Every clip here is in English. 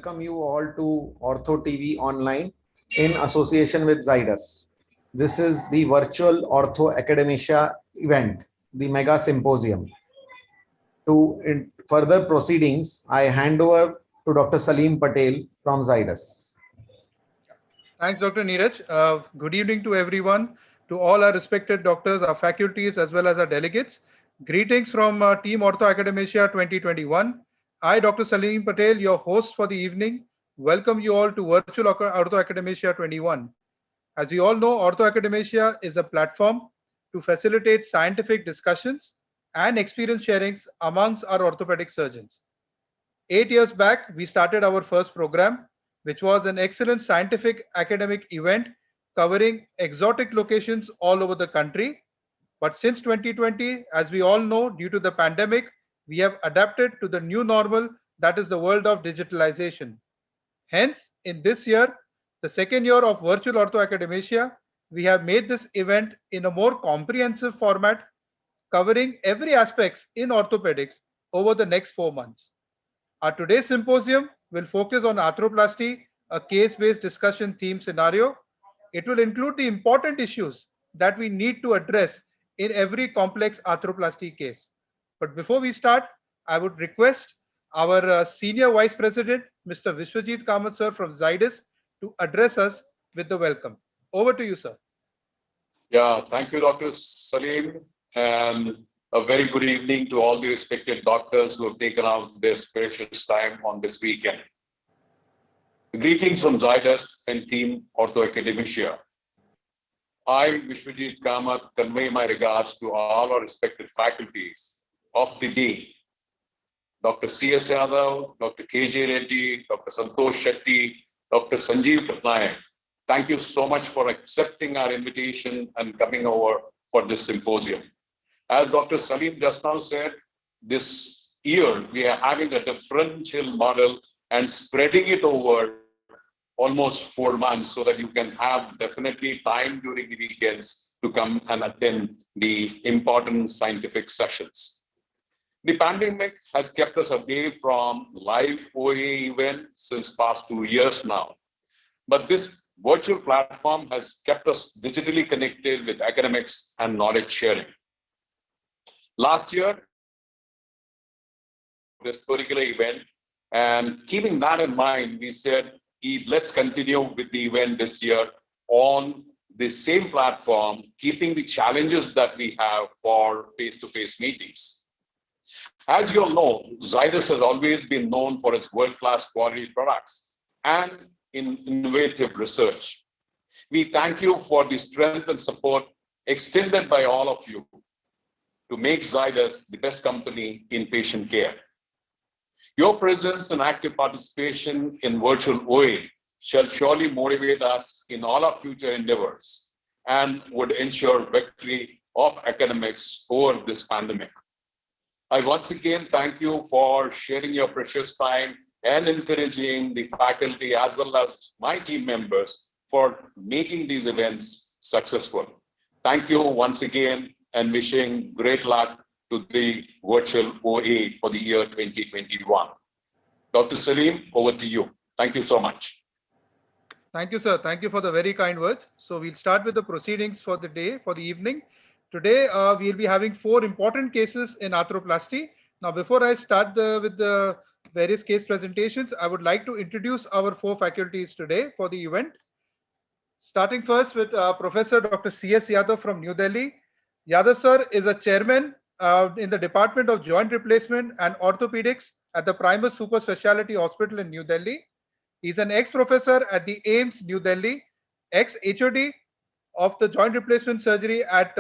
welcome you all to Ortho TV Online in association with Zydus. This is the virtual Ortho Academecia event, the Mega Symposium. To further proceedings, I hand over to Dr. Salim Patel from Zydus. Thanks, Dr. Neeraj. Good evening to everyone, to all our respected doctors, our faculties, as well as our delegates. Greetings from Team Ortho Academecia 2021. I, Dr. Salim Patel, your host for the evening, welcome you all to Virtual Ortho Academecia 21. As you all know, Ortho Academecia is a platform to facilitate scientific discussions and experience sharings amongst our orthopedic surgeons. 8 years back, we started our first program, which was an excellent scientific academic event covering exotic locations all over the country. But since 2020, as we all know, due to the pandemic, we have adapted to the new normal, that is the world of digitalization. Hence, in this year, the second year of Virtual Ortho Academecia, we have made this event in a more comprehensive format, covering every aspects in orthopedics over the next 4 months. Our today's symposium will focus on arthroplasty, a case-based discussion theme scenario. It will include the important issues that we need to address in every complex arthroplasty case. But before we start, I would request our Senior Vice President, Mr. Vishwajit Kamath sir from Zydus, to address us with the welcome. Over to you, sir. Yeah, thank you, Dr. Salim, and a very good evening to all the respected doctors who have taken out their precious time on this weekend. Greetings from Zydus and Team Ortho Academecia. I, Vishwajit Kamath, convey my regards to all our respected faculties of the day. Dr. C.S. Yadav, Dr. K.J. Reddy, Dr. Santosh Shetty, Dr. Sanjeev Patnaik. Thank you so much for accepting our invitation and coming over for this symposium. As Dr. Salim just now said, this year we are having a differential model and spreading it over almost 4 months so that you can have definitely time during the weekends to come and attend the important scientific sessions. The pandemic has kept us away from live OA event since past 2 years now. But this virtual platform has kept us digitally connected with academics and knowledge sharing. Last year, this particular event, and keeping that in mind, we said, let's continue with the event this year on the same platform, keeping the challenges that we have for face-to-face meetings. As you all know, Zydus has always been known for its world-class quality products and in innovative research. We thank you for the strength and support extended by all of you to make Zydus the best company in patient care. Your presence and active participation in virtual OA shall surely motivate us in all our future endeavors and would ensure victory of academics over this pandemic. I once again thank you for sharing your precious time and encouraging the faculty as well as my team members for making these events successful. Thank you once again and wishing great luck to the virtual OA for the year 2021. Dr. Salim, over to you. Thank you so much. Thank you, sir. Thank you for the very kind words. So we'll start with the proceedings for the day, for the evening. Today, we'll be having 4 important cases in arthroplasty. Now, before I start with the various case presentations, I would like to introduce our 4 faculties today for the event. Starting first with Professor Dr. C.S. Yadav from New Delhi. Yadav sir is a chairman in the Department of Joint Replacement and Orthopedics at the Primus Super Speciality Hospital in New Delhi. He's an ex-professor at the AIIMS, New Delhi, ex-HOD of the Joint Replacement Surgery at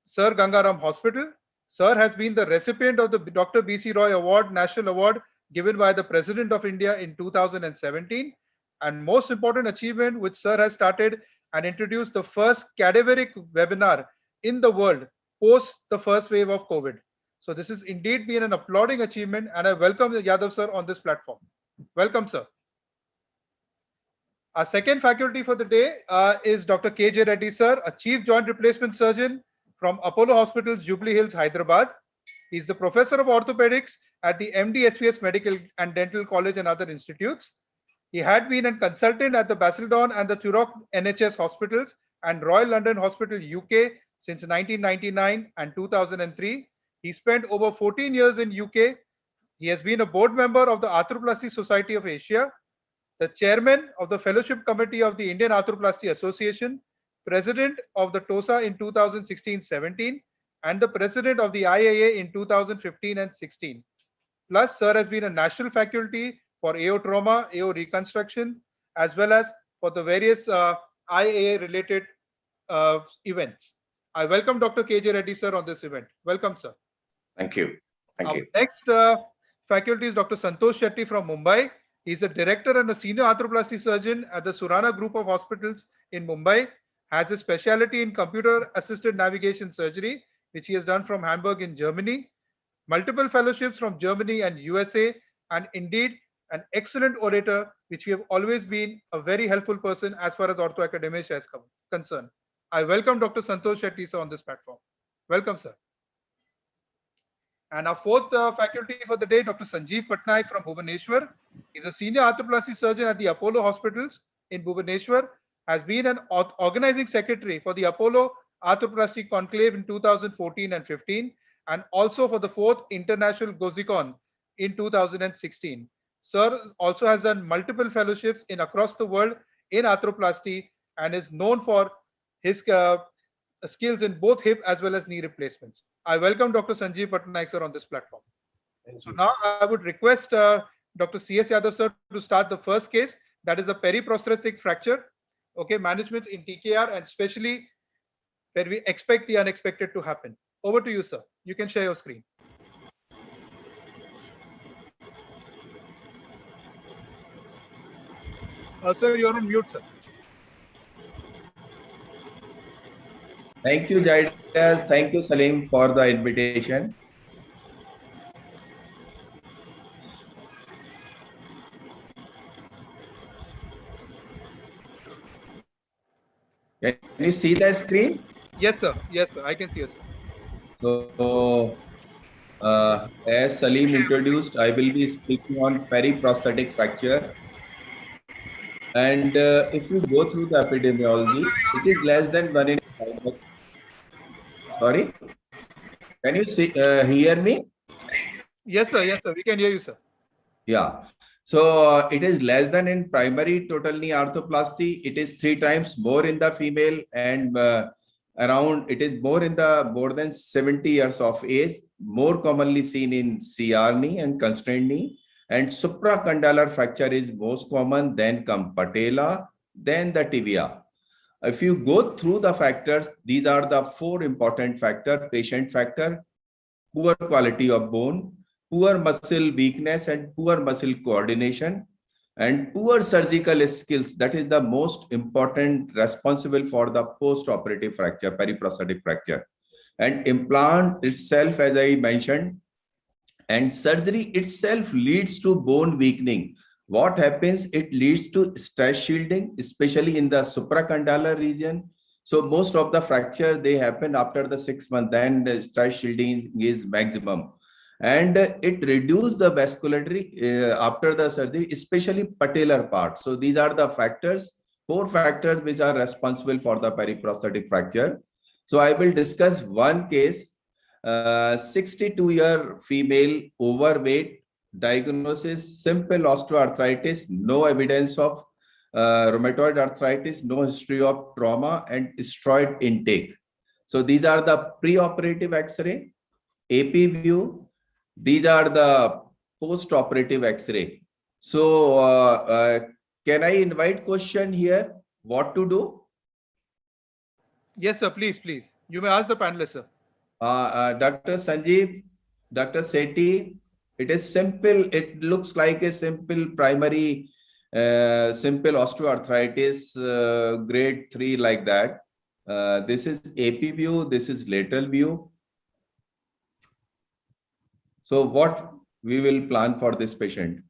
Sir Gangaram Hospital. Sir has been the recipient of the Dr. B.C. Roy Award, National Award given by the President of India in 2017. And most important achievement, which Sir has started and introduced the first cadaveric webinar in the world post the first wave of COVID. So this has indeed been an applauding achievement, and I welcome Yadav sir on this platform. Welcome, sir. Our second faculty for the day is Dr. K.J. Reddy sir, a chief joint replacement surgeon from Apollo Hospitals, Jubilee Hills, Hyderabad. He is the professor of orthopedics at the MD SVS Medical and Dental College and other institutes. He had been a consultant at the Basildon and the Thurrock NHS hospitals and Royal London Hospital UK since 1999 and 2003. He spent over 14 years in UK. He has been a board member of the Arthroplasty Society of Asia, the chairman of the Fellowship Committee of the Indian Arthroplasty Association, president of the TOSA in 2016-17, and the president of the IAA in 2015 and 16. Plus, sir has been a national faculty for AO trauma, AO reconstruction, as well as for the various IAA related events. I welcome Dr. KJ Reddy, sir, on this event. Welcome, sir. Thank you. Thank you. Next faculty is Dr. Santosh Shetty from Mumbai. He's a director and a senior arthroplasty surgeon at the Surana Group of Hospitals in Mumbai. Has a specialty in computer-assisted navigation surgery, which he has done from Hamburg in Germany. Multiple fellowships from Germany and USA, and indeed an excellent orator, which we have always been a very helpful person as far as Ortho Academia is concerned. I welcome Dr. Santosh Shetty, sir, on this platform. Welcome, sir. And our fourth faculty for the day, Dr. Sanjeev Patnaik from Bhubaneswar. He's a senior arthroplasty surgeon at the Apollo Hospitals in Bhubaneswar, has been an organizing secretary for the Apollo Arthroplasty Conclave in 2014 and 15, and also for the 4th International Gozicon in 2016. Sir also has done multiple fellowships in across the world in arthroplasty and is known for his skills in both hip as well as knee replacements. I welcome Dr. Sanjeev Patnaik, sir, on this platform. So now I would request Dr. C.S. Yadav, sir, to start the first case, that is a periprosthetic fracture. Okay, management in TKR, and especially where we expect the unexpected to happen. Over to you, sir. You can share your screen. Sir, you're on mute, sir. Thank you, Jaidas. Thank you, Salim, for the invitation. Can you see the screen? Yes, sir. Yes, sir. I can see you, sir. So, as Salim introduced, I will be speaking on periprosthetic fracture. And if you go through the epidemiology, it is less than 1 in 5. Sorry, can you see, hear me? Yes, sir. Yes, sir. We can hear you, sir. Yeah. So it is less than in primary total knee arthroplasty. It is 3 times more in the female, and it is more in the more than 70 years of age, more commonly seen in CR knee and constrained knee. And supracondylar fracture is most common, then come patella, then the tibia. If you go through the factors, these are the 4 important factors: patient factor, poor quality of bone, poor muscle weakness and poor muscle coordination, and poor surgical skills. That is the most important, responsible for the post-operative fracture, periprosthetic fracture. And implant itself, as I mentioned, and surgery itself leads to bone weakening. What happens? It leads to stress shielding, especially in the supracondylar region. So most of the fracture, they happen after the 6 months, then the stress shielding is maximum. And it reduces the vascularity after the surgery, especially patellar part. So these are the factors, 4 factors which are responsible for the periprosthetic fracture. So I will discuss one case. 62-year female, overweight, diagnosis simple osteoarthritis, no evidence of rheumatoid arthritis, no history of trauma, and steroid intake. So these are the pre-operative X-ray, AP view. These are the post-operative X-ray. So can I invite question here? What to do? Yes, sir. Please, please. You may ask the panelists, sir. Dr. Sanjeev, Dr. Sethi, it is simple. It looks like a simple primary, simple osteoarthritis, grade 3 like that. This is AP view. This is lateral view. So what we will plan for this patient?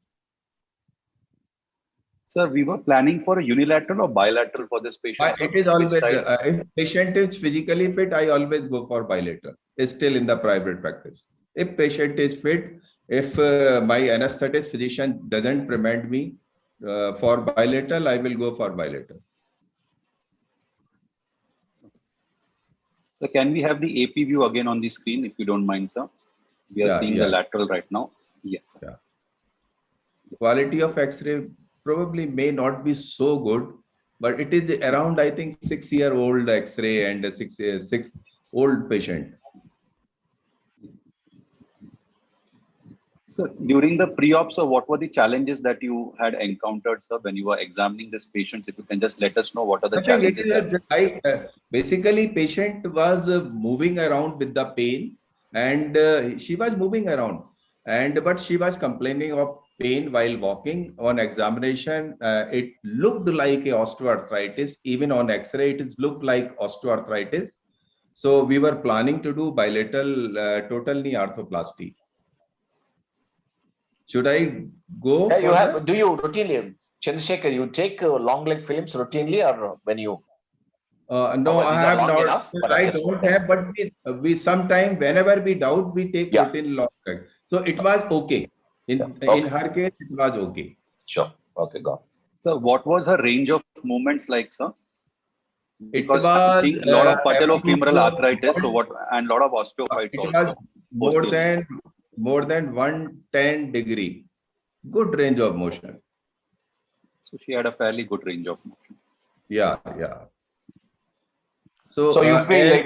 Sir, we were planning for a unilateral or bilateral for this patient. It is always, if patient is physically fit, I always go for bilateral. It's still in the private practice. If patient is fit, if my anesthetist physician doesn't recommend me for bilateral, I will go for bilateral. So can we have the AP view again on the screen, if you don't mind, sir? We are seeing the lateral right now. Yes, sir. Yeah. Quality of X-ray probably may not be so good, but it is around, I think, 6-year-old X-ray and a 6-old patient. So during the pre-op, sir, what were the challenges that you had encountered, sir, when you were examining these patients? If you can just let us know what are the challenges. Basically, patient was moving around with the pain, and she was moving around, but she was complaining of pain while walking. On examination, it looked like a osteoarthritis. Even on X-ray, it looked like osteoarthritis. So we were planning to do bilateral total knee arthroplasty. Should I go? Yeah, you have. Do you routinely, Chandrasekhar, you take long leg films routinely, or when you? No, I have not. Enough, I don't have, but we sometime, whenever we doubt, we take routine long leg. So it was okay. In her case, it was okay. Sure. Okay, got it. So what was her range of movements like, sir? Because I'm seeing a lot of patellofemoral arthritis, so and a lot of osteophytes also. More than 110 degree. Good range of motion. So she had a fairly good range of motion. Yeah. So you feel like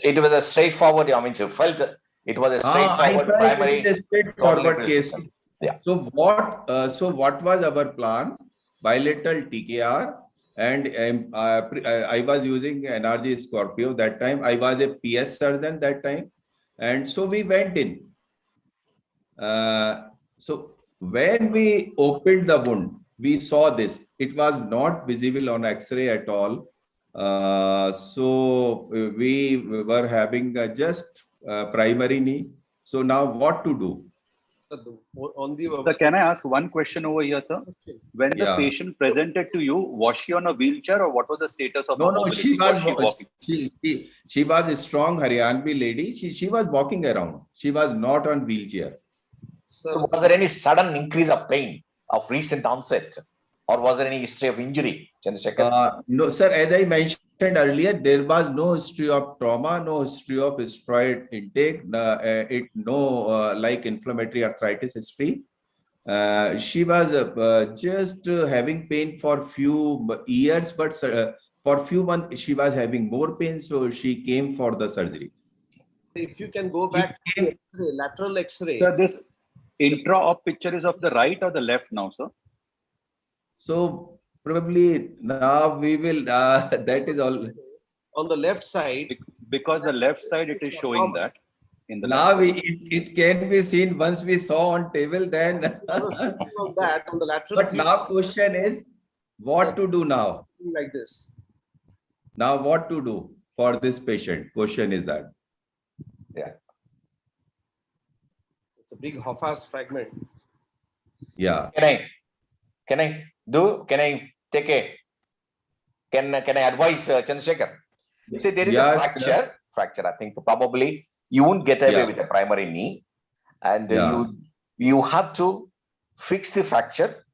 it was a straightforward, I mean, you felt it was a straightforward primary. It is a straightforward case. Yeah. So what was our plan? Bilateral TKR, and I was using NRG Scorpio that time. I was a PS surgeon that time. And so we went in. So when we opened the wound, we saw this. It was not visible on X-ray at all. So we were having just primary knee. So now what to do? So can I ask one question over here, sir? When the patient presented to you, was she on a wheelchair, or what was the status of her mobility? She was walking. She was a strong Haryanvi lady. She was walking around. She was not on wheelchair. So was there any sudden increase of pain of recent onset, or was there any history of injury, Chandrasekhar? No, sir. As I mentioned earlier, there was no history of trauma, no history of steroid intake, no like inflammatory arthritis history. She was just having pain for few years, but for few months she was having more pain, so she came for the surgery. If you can go back to the lateral X-ray. So this intra-op picture is of the right or the left now, sir? So probably now we will, that is all. On the left side. Because the left side, it is showing that. In the now it can be seen once we saw on table, then. On that, on the lateral. But now question is, what to do now? Like this. Now what to do for this patient? Question is that. Yeah. It's a big Hoffa's fragment. Yeah. Can I take a, can I advise Chandrasekhar? See, there is a fracture. I think probably you won't get away with a primary knee, and you have to fix the fracture.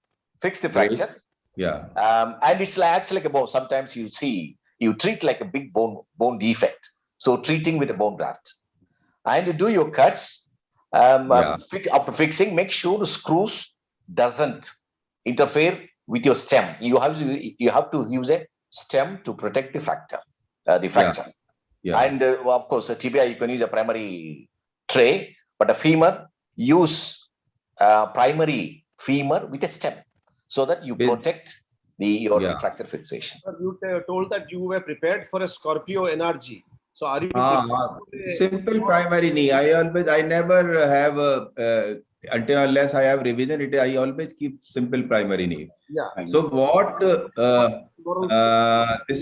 Yeah. And it's acts like about, sometimes you treat like a big bone defect. So treating with a bone graft, and you do your cuts. After fixing, make sure the screws doesn't interfere with your stem. You have to use a stem to protect the fracture. And of course, a tibia, you can use a primary tray, but a femur, use primary femur with a stem so that you protect your fracture fixation. You told that you were prepared for a Scorpio NRG. So are you simple primary knee? I never have until unless I have revision it. I always keep simple primary knee. Yeah. So what? This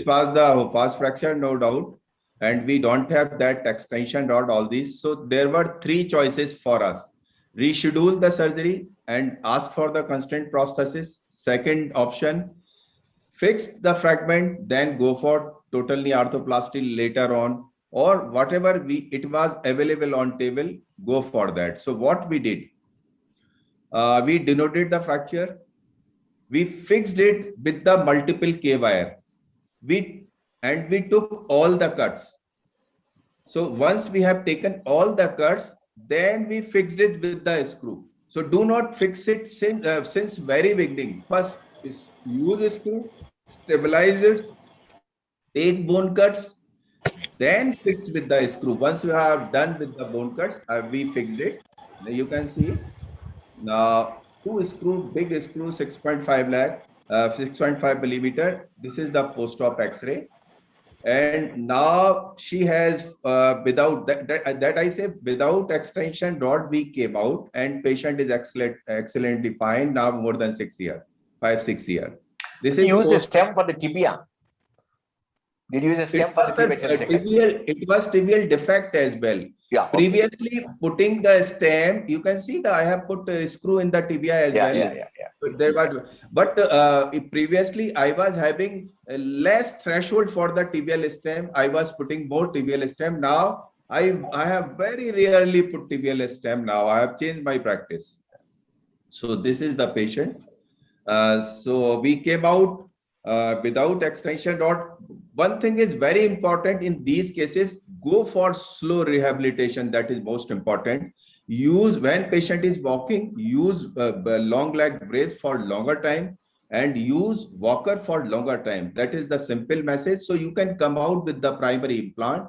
was the fast fracture, no doubt, and we don't have that extension rod. All these. So there were three choices for us: reschedule the surgery and ask for the constant prosthesis. Second option, fix the fragment, then go for total knee arthroplasty later on. or whatever it was available on table, go for that. So what we did, we denoted the fracture, we fixed it with the multiple K wire, we took all the cuts. So once we have taken all the cuts, then we fixed it with the screw. So do not fix it since very beginning. First use a screw, stabilize it, take bone cuts, then fixed with the screw. Once you have done with the bone cuts, we fixed it. Now you can see now two screw, big screw, 6.5 lakh, 6.5 millimeter. This is the post-op X-ray. And now she has without that I say without extension rod we came out, and patient is excellently fine now, more than 6 years, 5-6 years. This is use a stem for the tibia. Did you use a stem for the tibia? It was tibial defect as well. Yeah. Okay. Previously, putting the stem, you can see that I have put a screw in the tibia as well. There was, but previously I was having a less threshold for the tibial stem. I was putting more tibial stem. Now I have very rarely put tibial stem. Now I have changed my practice. So this is the patient. So we came out without extension rod. One thing is very important in these cases, go for slow rehabilitation. That is most important. Use, when patient is walking, use long leg brace for longer time and use walker for longer time. That is the simple message. So you can come out with the primary implant.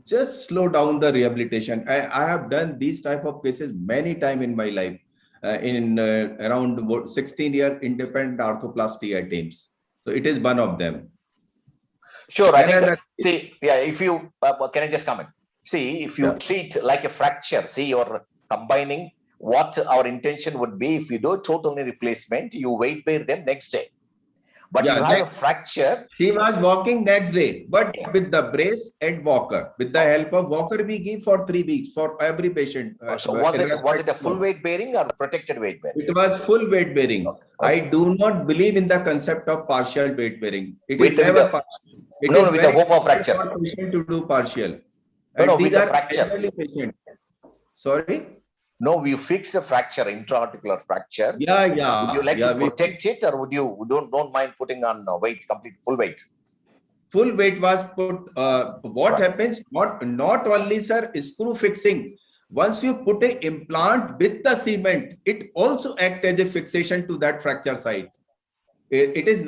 Just slow down the rehabilitation. I have done these type of cases many times in my life. In around 16 year independent arthroplasty at AIIMS. So it is one of them. Sure, I think, see, yeah, if you, can I just comment? See, if you treat like a fracture, see, you're combining what our intention would be. If you do total knee replacement, you weight bear them next day. But you have a fracture. She was walking next day, but with the brace and walker. With the help of walker, we give for 3 weeks for every patient. So was it a full weight bearing or protected weight bearing? It was full weight bearing. Okay. I do not believe in the concept of partial weight bearing. It is never partial. No, with the hope of fracture. To do partial. No, with the fracture. Sorry? No, we fix the fracture, intra-articular fracture. Yeah. Would you like to protect it, or would you don't mind putting on weight, complete full weight? Full weight was put. What happens? Not only, sir, screw fixing. Once you put an implant with the cement, it also acts as a fixation to that fracture site. It is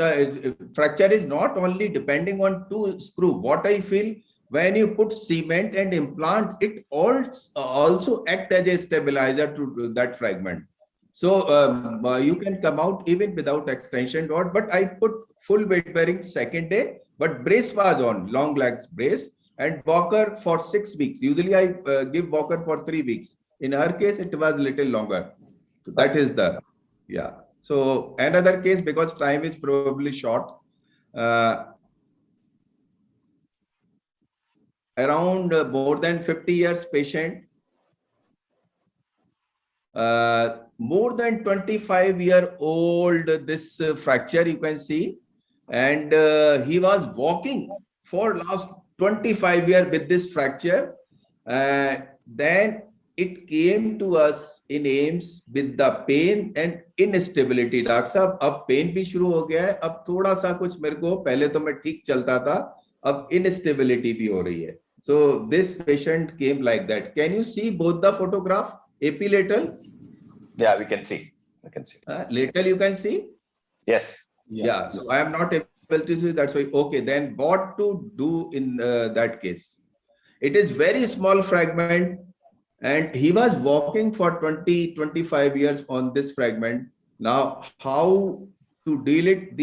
fracture is not only depending on two screw. What I feel, when you put cement and implant, it also act as a stabilizer to that fragment. So you can come out even without extension rod. But I put full weight bearing second day, but brace was on, long legs brace, and walker for 6 weeks. Usually I give walker for 3 weeks. In her case, it was a little longer. So that is the, yeah. So another case, because time is probably short, around more than 50 years patient, more than 25-year-old, this fracture you can see, and he was walking for last 25 years with this fracture. Then it came to us in AIIMS with the pain and instability. Doctor साहब अब pen भी शुरू हो गया है, अब थोड़ा सा कुछ मेरे को, पहले तो मैं ठीक चलता था, अब instability भी हो रही है. So this patient came like that. Can you see both the photograph, AP lateral? Yeah, we can see. We can see. Lateral you can see? Yes. Yeah. So I am not able to see. That's why. Okay. Then what to do in that case? It is very small fragment, and he was walking for 20-25 years on this fragment. Now, how to deal it?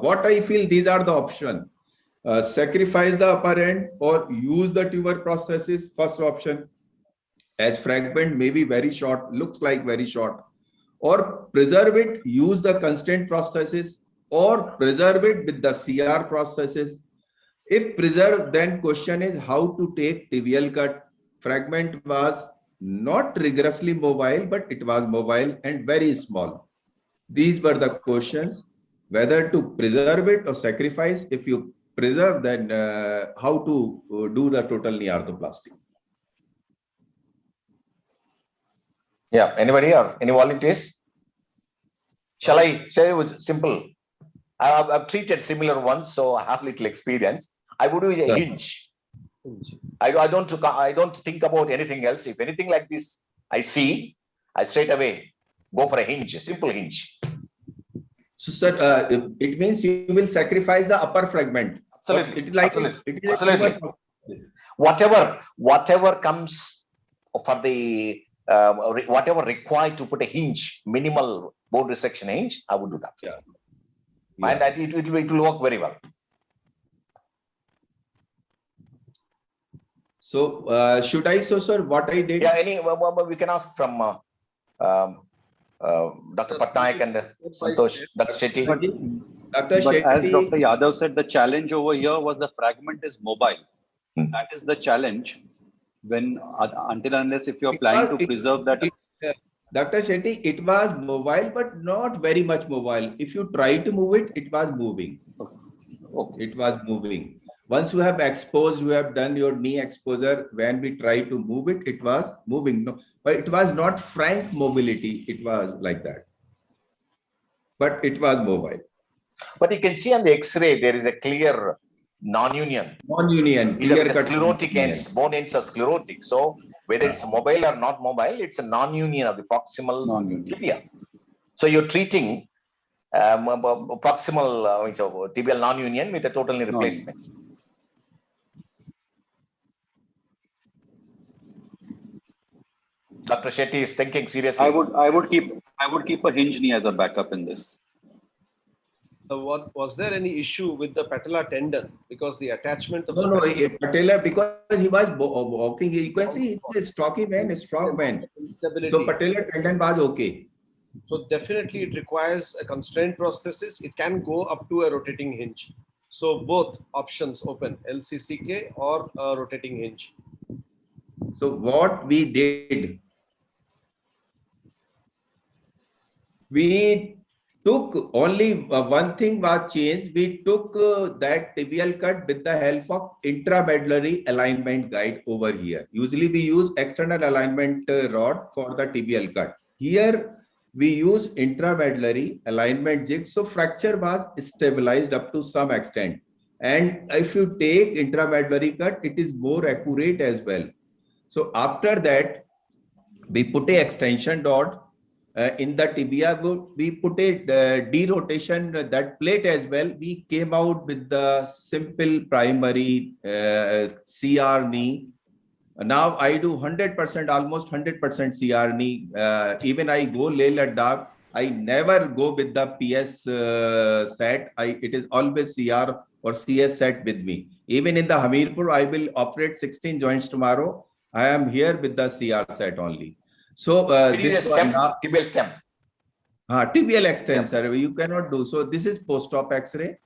What I feel, these are the options. Sacrifice the upper end or use the tumor prosthesis, first option, as fragment may be very short, looks like very short, or preserve it, use the constant prosthesis, or preserve it with the CR prosthesis. If preserved, then question is how to take tibial cut. Fragment was not rigorously mobile, but it was mobile and very small. These were the questions, whether to preserve it or sacrifice. If you preserve, then how to do the total knee arthroplasty. Yeah. Anybody or any volunteers? Shall I say it was simple? I've treated similar ones, so I have little experience. I would use a Sir. hinge. I don't think about anything else. If anything like this I see, I straight away go for a hinge, a simple hinge. So, sir, it means you will sacrifice the upper fragment. Absolutely. It like Absolutely. it is Absolutely. Whatever comes for the whatever required to put a hinge, minimal bone resection hinge, I would do that. Yeah. And that it will work very well. So, should I, so sir, what I did? Yeah, we can ask from Dr. Patnaik and Santosh, Dr. Shetty. Dr. But as Shetty, Dr. Yadav said, the challenge over here was the fragment is mobile. That is the challenge when until unless if you're planning to preserve that. Dr. Shetty, it was mobile, but not very much mobile. If you try to move it, it was moving. Okay. It was moving. Once you have exposed, you have done your knee exposure. When we try to move it, it was moving. No, but it was not frank mobility. It was like that. But it was mobile. But you can see on the X-ray, there is a clear non-union. Non-union. Either the sclerotic ends, bone ends are sclerotic. So whether it's mobile or not mobile, it's a non-union of the proximal tibia. So you're treating proximal tibial non-union with a total knee replacement. Dr. Shetty is thinking seriously. I would keep a hinge knee as a backup in this. What was there any issue with the patella tendon because the attachment of No, Patella, because he was walking, you can see he's a stocky man, a strong man. instability. So Patella tendon was okay. So definitely it requires a constraint prosthesis. It can go up to a rotating hinge. So both options open, LCCK or a rotating hinge. So what we did, we took only one thing was changed. We took that tibial cut with the help of intramedullary alignment guide over here. Usually we use external alignment rod for the tibial cut. Here we use intramedullary alignment jig. So fracture was stabilized up to some extent. And if you take intramedullary cut, it is more accurate as well. So after that, we put a extension rod in the tibia. We put a derotation that plate as well. We came out with the simple primary CR knee. Now I do 100%, almost 100% CR knee. Even I go Leh Ladakh, I never go with the PS set. It is always CR or CS set with me. Even in the Hamirpur, I will operate 16 joints tomorrow. I am here with the CR set only. So this stem, tibial stem. Tibial extensor, you cannot do. So this is post-op X-ray.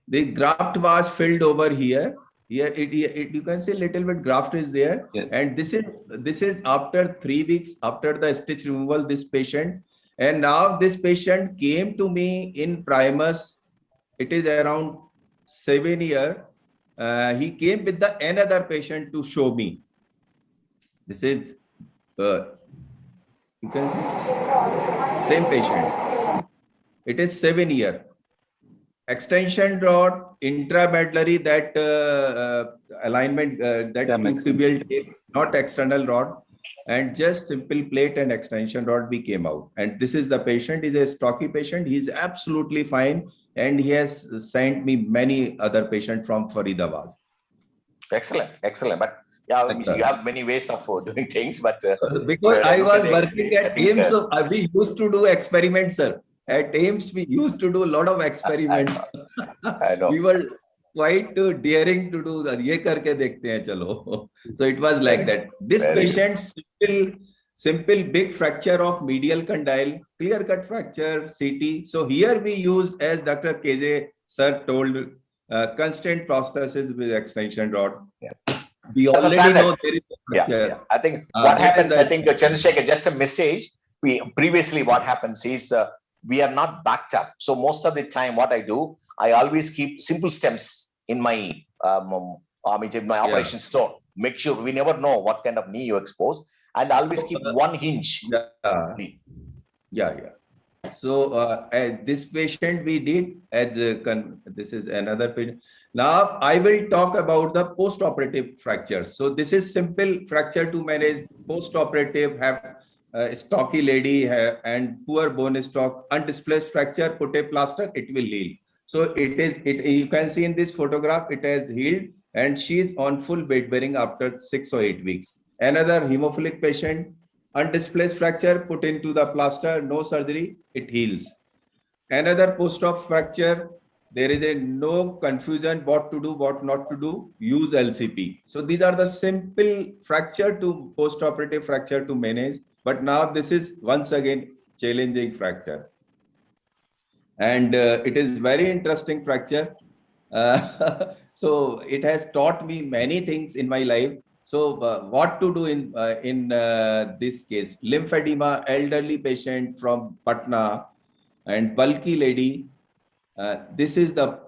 The graft was filled over here. Here you can see a little bit graft is there. Yes. And this is after 3 weeks after the stitch removal, this patient. And now this patient came to me in Primus. It is around 7 years. He came with another patient to show me. This is, you can see, same patient. It is 7 years. Extension rod, intramedullary, that alignment, that tibial tape, not external rod, and just simple plate and extension rod we came out. And this is the patient, is a stocky patient. He's absolutely fine. And he has sent me many other patients from Faridabad. Excellent, excellent. But yeah, you have many ways of doing things, but because I was working at AIMS, so we used to do experiments, sir. At AIMS, we used to do a lot of experiments. I know. We were quite daring to do that. Ye karke dekhte hain, chalo. So it was like that. This patient, simple big fracture of medial condyle, clear-cut fracture, CT. So here we used, as Dr. KJ sir told, constant prosthesis with extension rod. Yeah. We already know there is a fracture. Yeah. I think what happens, I think Chandrasekhar, just a message. Previously what happens is we are not backed up. So most of the time, what I do, I always keep simple stems in my in my operation store. Make sure we never know what kind of knee you expose, and always keep one hinge. Yeah. So this patient we did as this is another patient. Now I will talk about the post-operative fractures. So this is simple fracture to manage. Post-operative have stocky lady and poor bone stock, undisplaced fracture, put a plaster, it will heal. So you can see in this photograph, it has healed and she is on full bed bearing after 6 or 8 weeks. Another hemophilic patient, undisplaced fracture, put into the plaster, no surgery, it heals. Another post-op fracture, there is no confusion what to do, what not to do, use LCP. So these are the simple fracture to post-operative fracture to manage. But now this is once again challenging fracture. And it is very interesting fracture. So it has taught me many things in my life. So what to do in this case? Lymphedema, elderly patient from Patna and bulky lady. This is the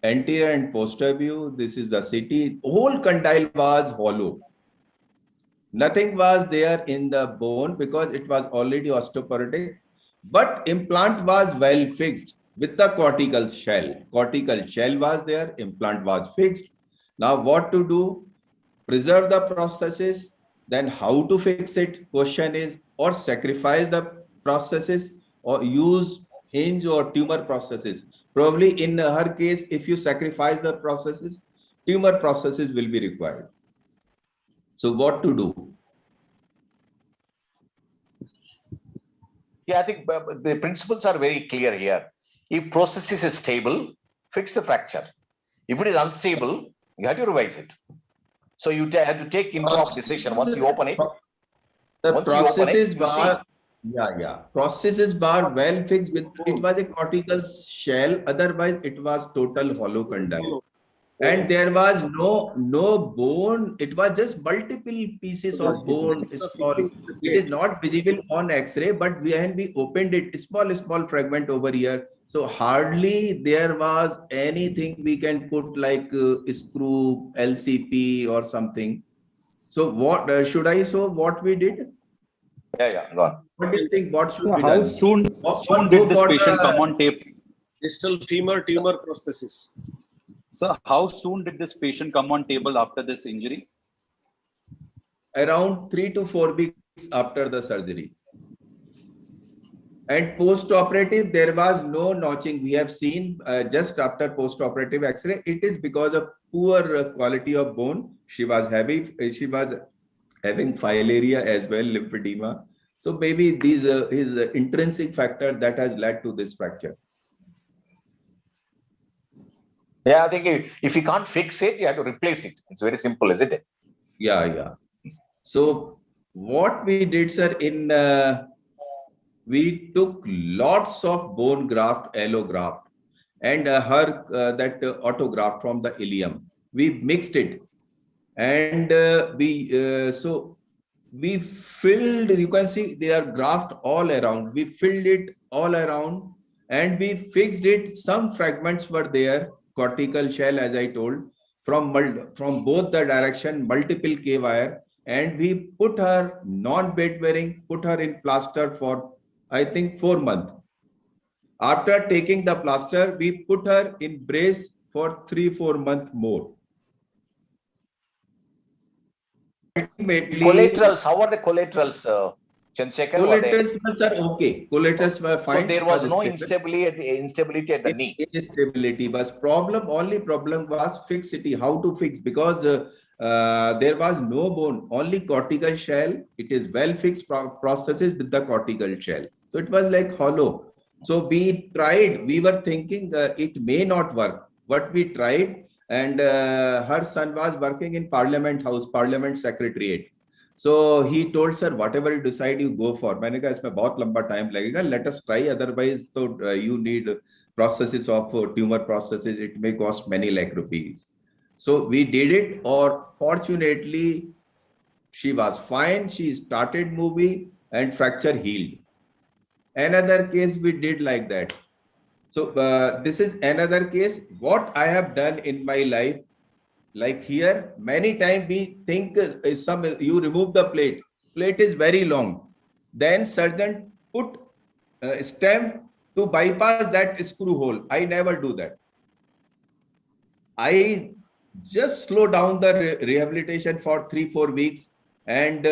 anterior and posterior view. This is the CT. Whole condyle was hollow. Nothing was there in the bone because it was already osteoporotic. But implant was well fixed with the cortical shell. Cortical shell was there, implant was fixed. Now what to do? Preserve the prosthesis, then how to fix it? Question is, or sacrifice the prosthesis or use hinge or tumor prosthesis. Probably in her case, if you sacrifice the prosthesis, tumor prosthesis will be required. So what to do? Yeah, I think the principles are very clear here. If prosthesis is stable, fix the fracture. If it is unstable, you have to revise it. So you have to take intra-op decision once you open it. The prosthesis bar, prosthesis bar well fixed with it was a cortical shell. Otherwise, it was total hollow condyle. And there was no bone. It was just multiple pieces of bone. It is not visible on X-ray, but when we opened it, small fragment over here. So hardly there was anything we can put like screw, LCP or something. So what should I show what we did? Yeah, go on. What do you think? What should be How done? soon did this patient come on tape? Distal femur tumor prosthesis. So how soon did this patient come on table after this injury? Around 3 to 4 weeks after the surgery. And post-operative, there was no notching. We have seen just after post-operative X-ray, it is because of poor quality of bone. She was having filaria as well, lymphedema. So maybe these is an intrinsic factor that has led to this fracture. Yeah, I think if you can't fix it, you have to replace it. It's very simple, isn't it? Yeah. So what we did, sir, we took lots of bone graft, allograft, and that autograft from the ileum. We mixed it, and we filled. You can see there are graft all around. We filled it all around, and we fixed it. Some fragments were there. Cortical shell, as I told, from both the direction, multiple K wire, and we put her non-bed bearing, put her in plaster for, I think, 4 months. After taking the plaster, we put her in brace for 3-4 months more. Ultimately, collaterals, how are the collaterals, Chandrasekhar? Collaterals are okay. Collaterals were fine. So there was no instability at the knee. Instability was only problem was fixity. How to fix? Because there was no bone, only cortical shell. It is well fixed processes with the cortical shell. So it was like hollow. So we tried. We were thinking it may not work. But we tried, and her son was working in Parliament House, Parliament Secretariat. So he told, sir, whatever you decide, you go for. मैंने कहा इसमें बहुत लंबा time लगेगा. Let us try. Otherwise, so you need processes of tumor processes. It may cost many lakh rupees. So we did it. Or fortunately, she was fine. She started moving and fracture healed. Another case we did like that. So this is another case. What I have done in my life, like here, many times we think you remove the plate. Plate is very long. Then surgeon put a stem to bypass that screw hole. I never do that. I just slow down the rehabilitation for 3-4 weeks, and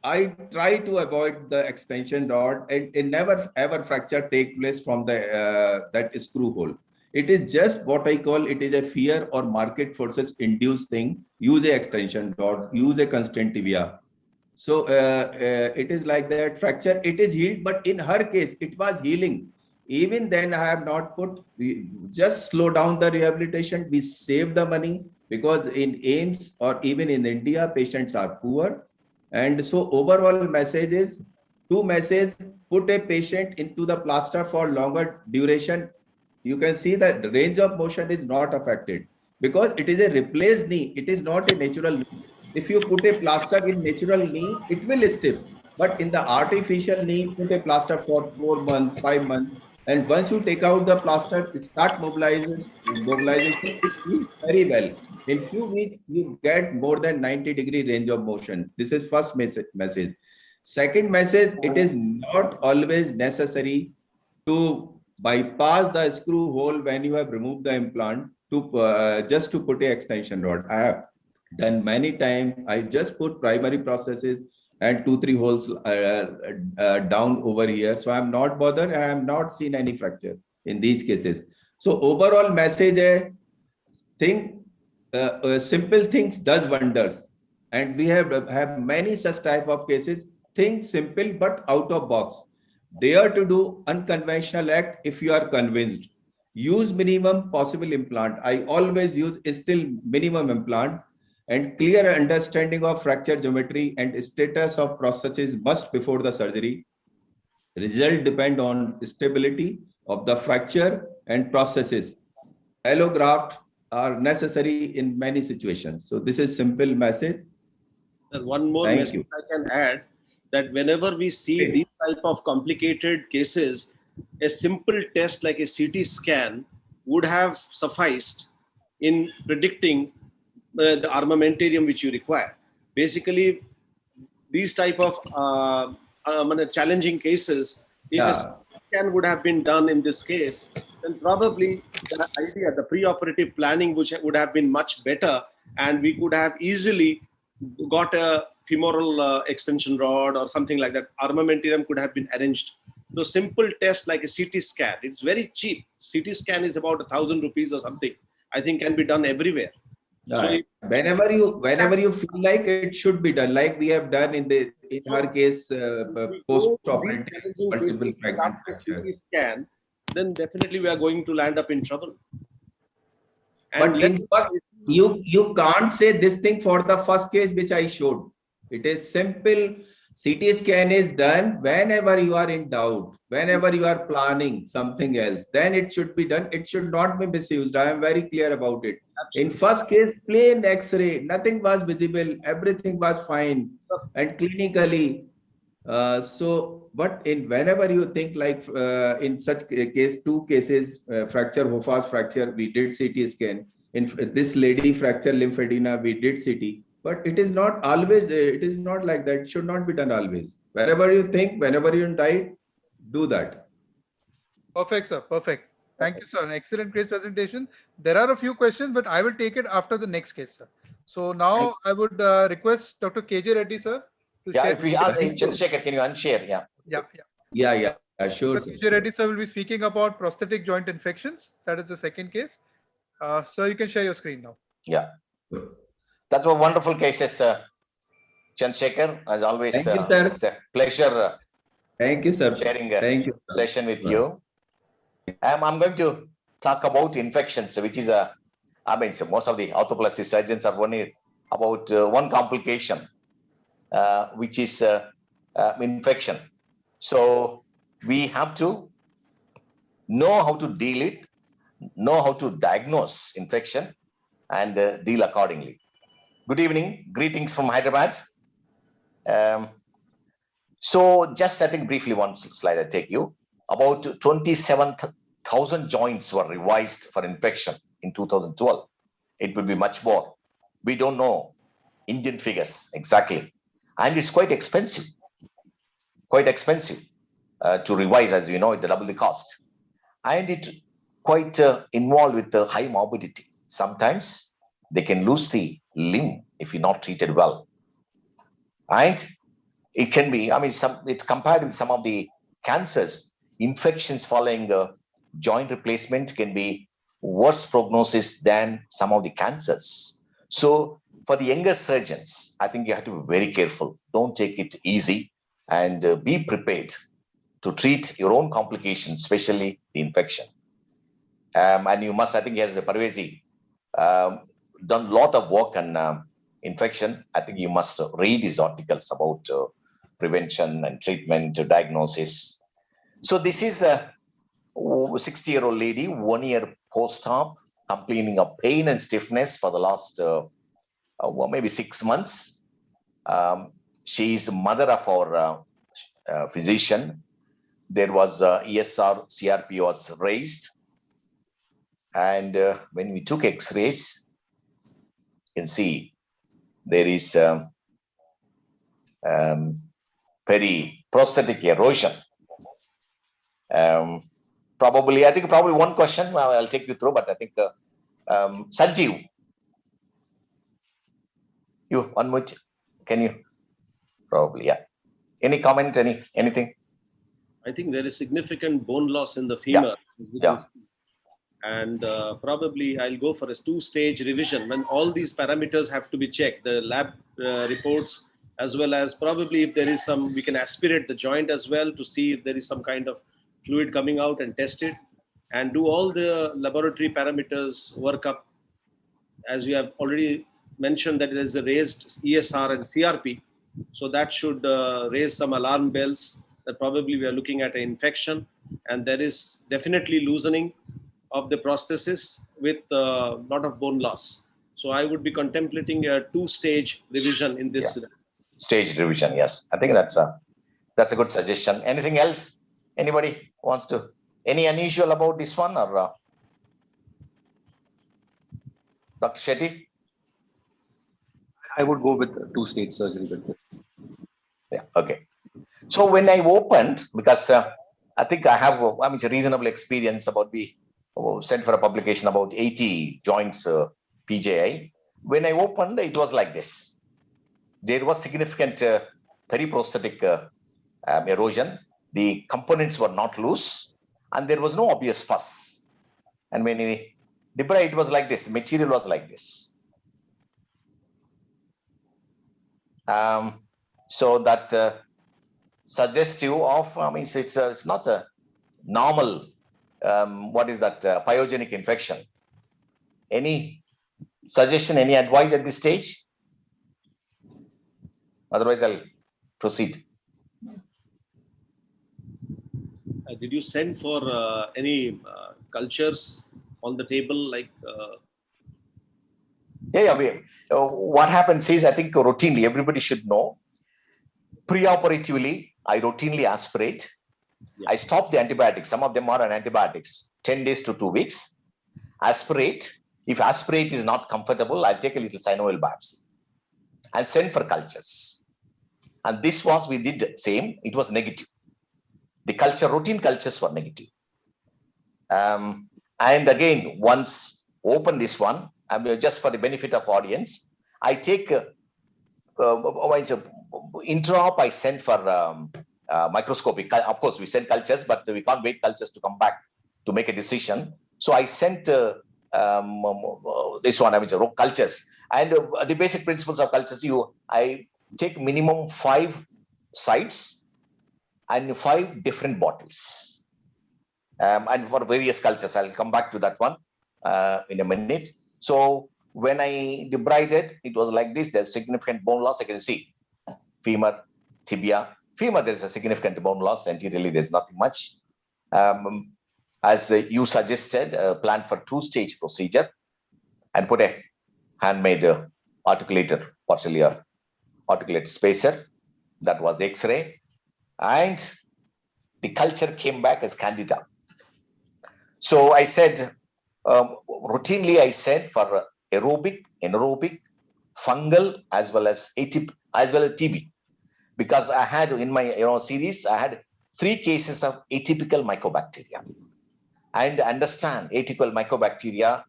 I try to avoid the extension rod, and it never ever fracture take place from the that screw hole. It is just what I call it is a fear or market forces induced thing. Use a extension rod, use a constant tibia. So it is like that fracture. It is healed, but in her case, it was healing. Even then, I have not put, just slow down the rehabilitation. We save the money because in AIMS or even in India, patients are poor. And so overall message is, two message, put a patient into the plaster for longer duration. You can see that the range of motion is not affected because it is a replaced knee. It is not a natural knee. If you put a plaster in natural knee, it will stiff. But in the artificial knee, put a plaster for 4 months, 5 months. And once you take out the plaster, start mobilization, it heals very well. In few weeks, you get more than 90-degree range of motion. This is first message. Second message, it is not always necessary to bypass the screw hole when you have removed the implant to just to put a extension rod. I have done many times. I just put primary processes and 2-3 holes down over here. So I'm not bothered. I have not seen any fracture in these cases. So overall message, simple things does wonders. And we have many such type of cases. Think simple, but out of box. Dare to do unconventional act if you are convinced. Use minimum possible implant. I always use still minimum implant. And clear understanding of fracture geometry and status of prosthesis must before the surgery. Result depend on stability of the fracture and prosthesis. Allograft are necessary in many situations. So this is simple message. And one more Thank message you. I can add, that whenever we see Okay. these type of complicated cases, a simple test like a CT scan would have sufficed in predicting the armamentarium which you require. Basically, these type of challenging cases, if a Yeah. CT scan would have been done in this case, then probably the idea, the preoperative planning, which would have been much better, and we could have easily got a femoral extension rod or something like that. Armamentarium could have been arranged. So simple test like a CT scan, it's very cheap. CT scan is about 1,000 rupees or something. I think can be done everywhere. So whenever you feel like it should be done, like we have done in her case, post-operative multiple fragment fracture. CT scan, then definitely we are going to land up in trouble. But in first, you can't say this thing for the first case which I showed. It is simple. CT scan is done whenever you are in doubt, whenever you are planning something else, then it should be done. It should not be misused. I am very clear about it. Absolutely. In first case, plain X-ray, nothing was visible, everything was fine and clinically. But in whenever you think like in such case, 2 cases, fracture, Hoffa's fracture, we did CT scan. In this lady fracture lymphedema, we did CT. But it is not always, it is not like that. It should not be done always. Wherever you think, whenever you're in doubt, do that. Perfect, sir. Perfect. Thank you, sir. An excellent case presentation. There are a few questions, but I will take it after the next case, sir. So now I would request Dr. KJ Reddy, sir. Yeah, if we are in Chandrasekhar, can you unshare? Yeah. Sure. KJ Reddy, sir, will be speaking about prosthetic joint infections. That is the second case. So you can share your screen now. Yeah. That were wonderful cases, Chandrasekhar. As always, it's a pleasure. Thank you, sir. Sharing a session with you. I'm going to talk about infections, which is so most of the orthoplasty surgeons are only about one complication, which is infection. So we have to know how to deal it, know how to diagnose infection, and deal accordingly. Good evening. Greetings from Hyderabad. So just I think briefly one slide I take you. About 27,000 joints were revised for infection in 2012. It will be much more. We don't know Indian figures exactly. And it's quite expensive to revise, as you know, it double the cost. And it quite involved with the high morbidity. Sometimes they can lose the limb if you're not treated well. And it can be, I mean, it's compared with some of the cancers, infections following joint replacement can be worse prognosis than some of the cancers. So for the younger surgeons, I think you have to be very careful. Don't take it easy and be prepared to treat your own complications, especially the infection. And you must, I think, as Parvezi, done a lot of work on infection. I think you must read his articles about prevention and treatment, diagnosis. So this is a 60-year-old lady, 1 year post-op, complaining of pain and stiffness for the last maybe 6 months. She is mother of our physician. There was ESR, CRP was raised. And when we took X-rays, you can see there is periprosthetic erosion. Probably one question I'll take you through, but I think Sanjeev, you unmute. Can you? Probably, yeah. Any comment? Anything? I think there is significant bone loss in the femur. Yeah. And probably I'll go for a 2-stage revision when all these parameters have to be checked, the lab reports, as well as probably if there is some, we can aspirate the joint as well to see if there is some kind of fluid coming out and test it, and do all the laboratory parameters work up. As we have already mentioned that there is a raised ESR and CRP. So that should raise some alarm bells that probably we are looking at an infection, and there is definitely loosening of the prosthesis with a lot of bone loss. So I would be contemplating a 2-stage revision in this. Yeah. Stage revision, yes. I think that's a good suggestion. Anything else? Anybody wants to? Any unusual about this one, or Dr. Shetty? I would go with 2-stage surgery with this. Yeah. Okay. So when I opened, because I think I have a reasonable experience about sent for a publication about 80 joints PJI. When I opened, it was like this. There was significant periprosthetic erosion. The components were not loose, and there was no obvious pus. And when we debride, it was like this. Material was like this. So that suggestive of, it's not a normal. What is that? Pyogenic infection. Any suggestion, any advice at this stage? Otherwise, I'll proceed. Did you send for any cultures on the table? Like what happens is, I think routinely, everybody should know, preoperatively, I routinely aspirate. Yeah. I stop the antibiotics. Some of them are on antibiotics, 10 days to 2 weeks. Aspirate. If aspirate is not comfortable, I'll take a little synovial biopsy and send for cultures. And this was, we did same. It was negative. The routine cultures were negative. And again, once open this one, just for the benefit of audience, I take intra-op, I send for microscopic. Of course, we send cultures, but we can't wait cultures to come back to make a decision. So I sent this one, cultures. And the basic principles of cultures, I take minimum 5 sites and 5 different bottles. And for various cultures, I'll come back to that one in a minute. So when I debrided, it was like this. There's significant bone loss. I can see femur, tibia. Femur, there's a significant bone loss. Anteriorly, there's nothing much. As you suggested, plan for 2-stage procedure and put a handmade articulator, partially articulated spacer. That was the X-ray. and the culture came back as Candida. So I said, routinely I said for aerobic, anaerobic, fungal, as well as TB, because I had in my series, I had 3 cases of atypical mycobacteria. And understand atypical mycobacteria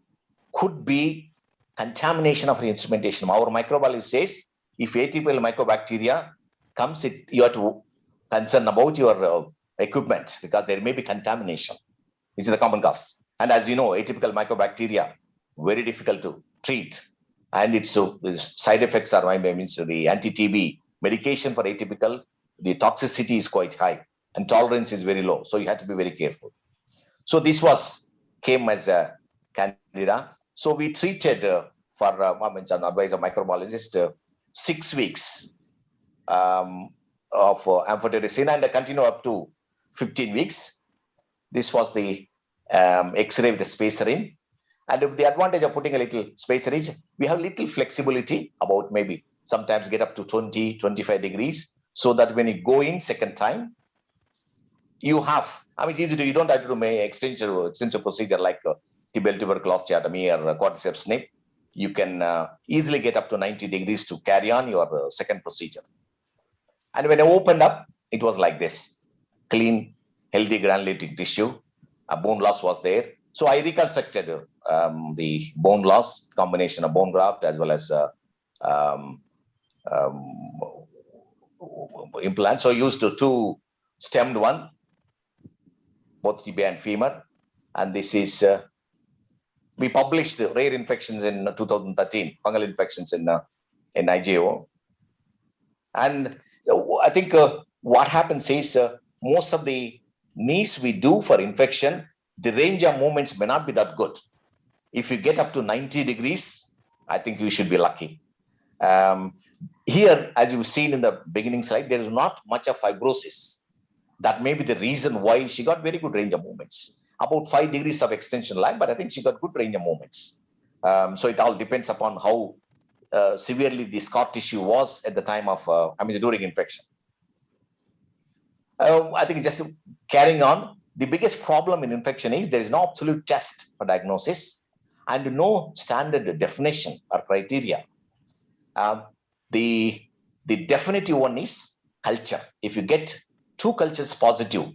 could be contamination of instrumentation. Our microbiologist says if atypical mycobacteria comes, you have to concern about your equipment because there may be contamination, which is the common cause. And as you know, atypical mycobacteria, very difficult to treat. And its side effects are, I mean, the anti-TB medication for atypical, the toxicity is quite high and tolerance is very low. So you have to be very careful. So this came as a Candida. So we treated for an advisor microbiologist 6 weeks of amphotericin and continue up to 15 weeks. This was the X-ray with the spacer in. And the advantage of putting a little spacer is we have little flexibility about maybe sometimes get up to 20, 25 degrees so that when you go in second time, you have, it's easy to, you don't have to do extensive procedure like tibial tuberculosteotomy or quadriceps snip. You can easily get up to 90 degrees to carry on your second procedure. And when I opened up, it was like this, clean, healthy granulating tissue. A bone loss was there. So I reconstructed the bone loss, combination of bone graft as well as implant. So I used 2 stemmed one, both tibia and femur. And this is, we published rare infections in 2013, fungal infections in IJO. And I think what happens is most of the knees we do for infection, the range of movements may not be that good. If you get up to 90 degrees, I think you should be lucky. Here, as you've seen in the beginning slide, there is not much of fibrosis. That may be the reason why she got very good range of movements. About 5 degrees of extension lag, but I think she got good range of movements. So it all depends upon how severely the scar tissue was at the time of, during infection. I think just carrying on, the biggest problem in infection is there is no absolute test for diagnosis and no standard definition or criteria. The definitive one is culture. If you get 2 cultures positive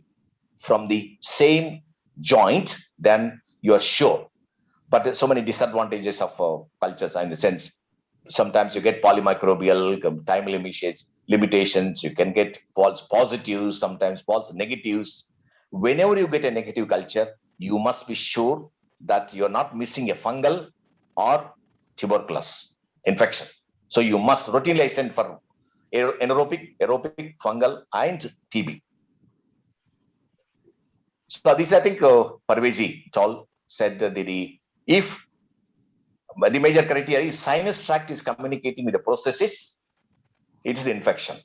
from the same joint, then you are sure. But there's so many disadvantages of cultures in the sense, sometimes you get polymicrobial, time limitations, you can get false positives, sometimes false negatives. Whenever you get a negative culture, you must be sure that you're not missing a fungal or tuberculous infection. So you must routinely send for anaerobic, aerobic, fungal, and TB. So this, I think, Parvezi all said that if the major criteria is sinus tract is communicating with the processes, it is infection.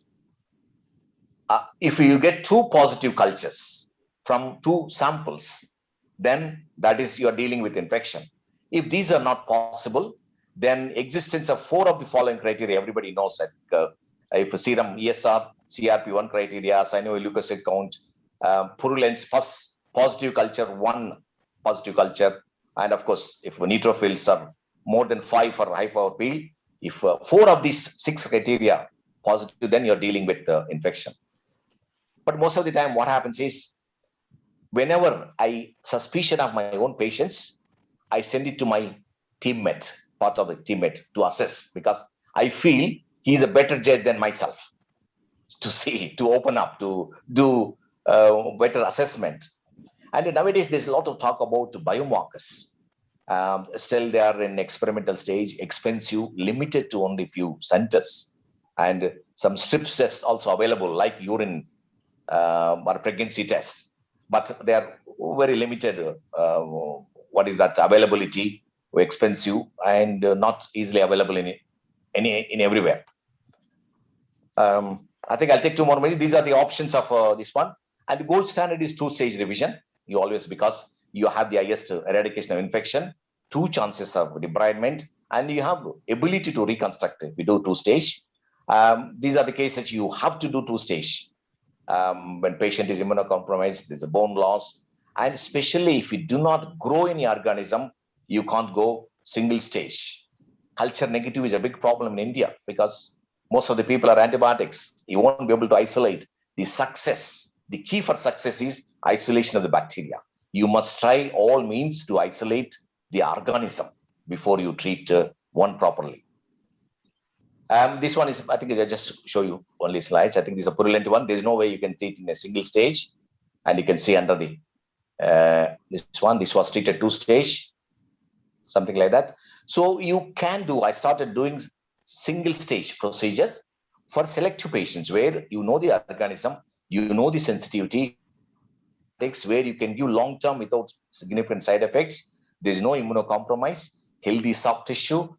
If you get 2 positive cultures from 2 samples, then that is you are dealing with infection. If these are not possible, then existence of 4 of the following criteria, everybody knows that if a serum ESR, CRP1 criteria, cyanoeleucocyte count, purulence, first positive culture, 1 positive culture, and of course, if neutrophils are more than 5 for high power peel, if 4 of these 6 criteria positive, then you're dealing with infection. But most of the time, what happens is, whenever I suspicion of my own patients, I send it to my teammate, part of the teammate, to assess, because I feel he's a better judge than myself to see, to open up, to do better assessment. And nowadays, there's a lot of talk about biomarkers. Still, they are in experimental stage, expensive, limited to only few centers. And some strip tests also available, like urine or pregnancy test. But they are very limited. What is that availability? Expensive and not easily available in everywhere. I think I'll take 2 more minutes. These are the options of this one. And the gold standard is 2-stage revision. You always, because you have the highest eradication of infection, 2 chances of debridement, and you have ability to reconstruct it. We do 2-stage. These are the cases you have to do 2-stage. When patient is immunocompromised, there's a bone loss. And especially if you do not grow any organism, you can't go single stage. Culture negative is a big problem in India because most of the people are antibiotics. You won't be able to isolate. The key for success is isolation of the bacteria. You must try all means to isolate the organism before you treat one properly. This one is, I think I just show you only slides. I think this is a purulent one. There's no way you can treat in a single stage. And you can see under the, this was treated 2-stage, something like that. So you can do, I started doing single stage procedures for selective patients where you know the organism, you know the sensitivity, where you can give long term without significant side effects. There's no immunocompromise, healthy soft tissue,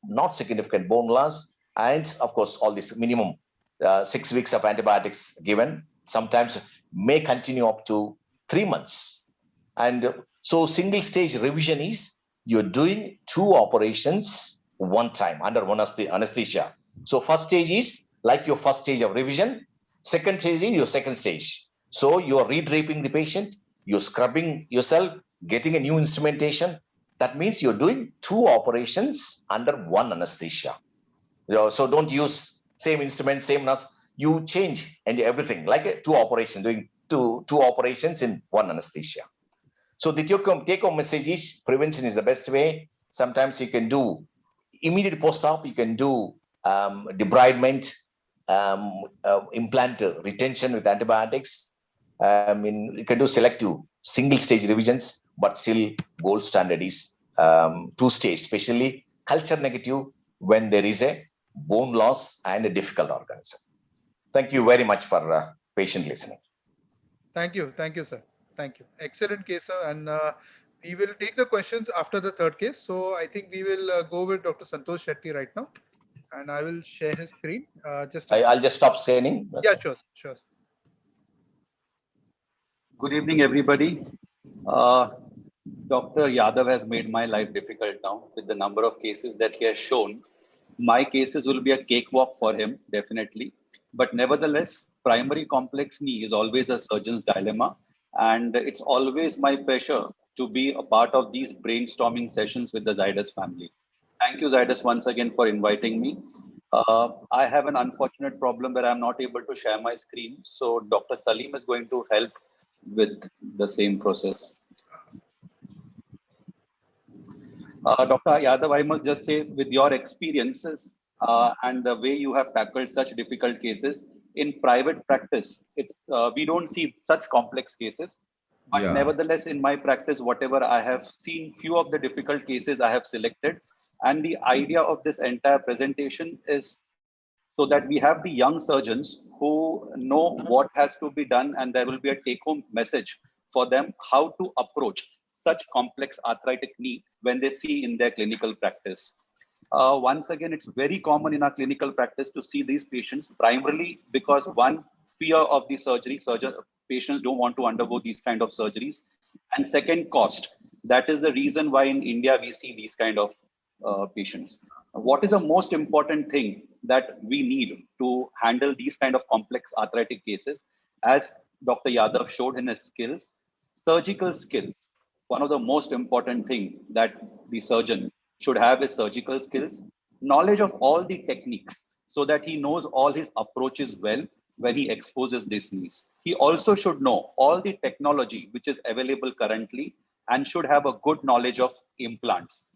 not significant bone loss, and of course, all this minimum 6 weeks of antibiotics given, sometimes may continue up to 3 months. And so single stage revision is you're doing 2 operations one time under one anesthesia. So first stage is like your first stage of revision, second stage is your second stage. So you're redraping the patient, you're scrubbing yourself, getting a new instrumentation. That means you're doing 2 operations under one anesthesia. So don't use same instrument, same nurse. You change and everything like a 2 operation, doing two operations in one anesthesia. So the take-home message is prevention is the best way. Sometimes you can do immediate post-op, you can do debridement, implant retention with antibiotics. You can do selective single-stage revisions, but still gold standard is 2-stage, especially culture negative when there is a bone loss and a difficult organism. Thank you very much for patient listening. Thank you, sir. Thank you. Excellent case, sir. And we will take the questions after the third case. So I think we will go with Dr. Santosh Shetty right now. And I will share his screen. I'll just stop scanning. Yeah, sure. Good evening, everybody. Dr. Yadav has made my life difficult now with the number of cases that he has shown. My cases will be a cakewalk for him, definitely. But nevertheless, primary complex knee is always a surgeon's dilemma. And it's always my pleasure to be a part of these brainstorming sessions with the Zydus family. Thank you, Zydus, once again for inviting me. I have an unfortunate problem where I'm not able to share my screen. So Dr. Salim is going to help with the same process. Dr. Yadav, I must just say, with your experiences and the way you have tackled such difficult cases, in private practice, we don't see such complex cases. But nevertheless, in my practice, whatever I have seen, few of the difficult cases I have selected. And the idea of this entire presentation is so that we have the young surgeons who know what has to be done, and there will be a take-home message for them how to approach such complex arthritic knee when they see in their clinical practice. Once again, it's very common in our clinical practice to see these patients primarily because one, fear of the surgery, patients don't want to undergo these kind of surgeries. And second, cost. That is the reason why in India we see these kind of patients. What is the most important thing that we need to handle these kind of complex arthritic cases? As Dr. Yadav showed in his skills, surgical skills. One of the most important thing that the surgeon should have is surgical skills, knowledge of all the techniques so that he knows all his approaches well when he exposes these knees. He also should know all the technology which is available currently and should have a good knowledge of implants.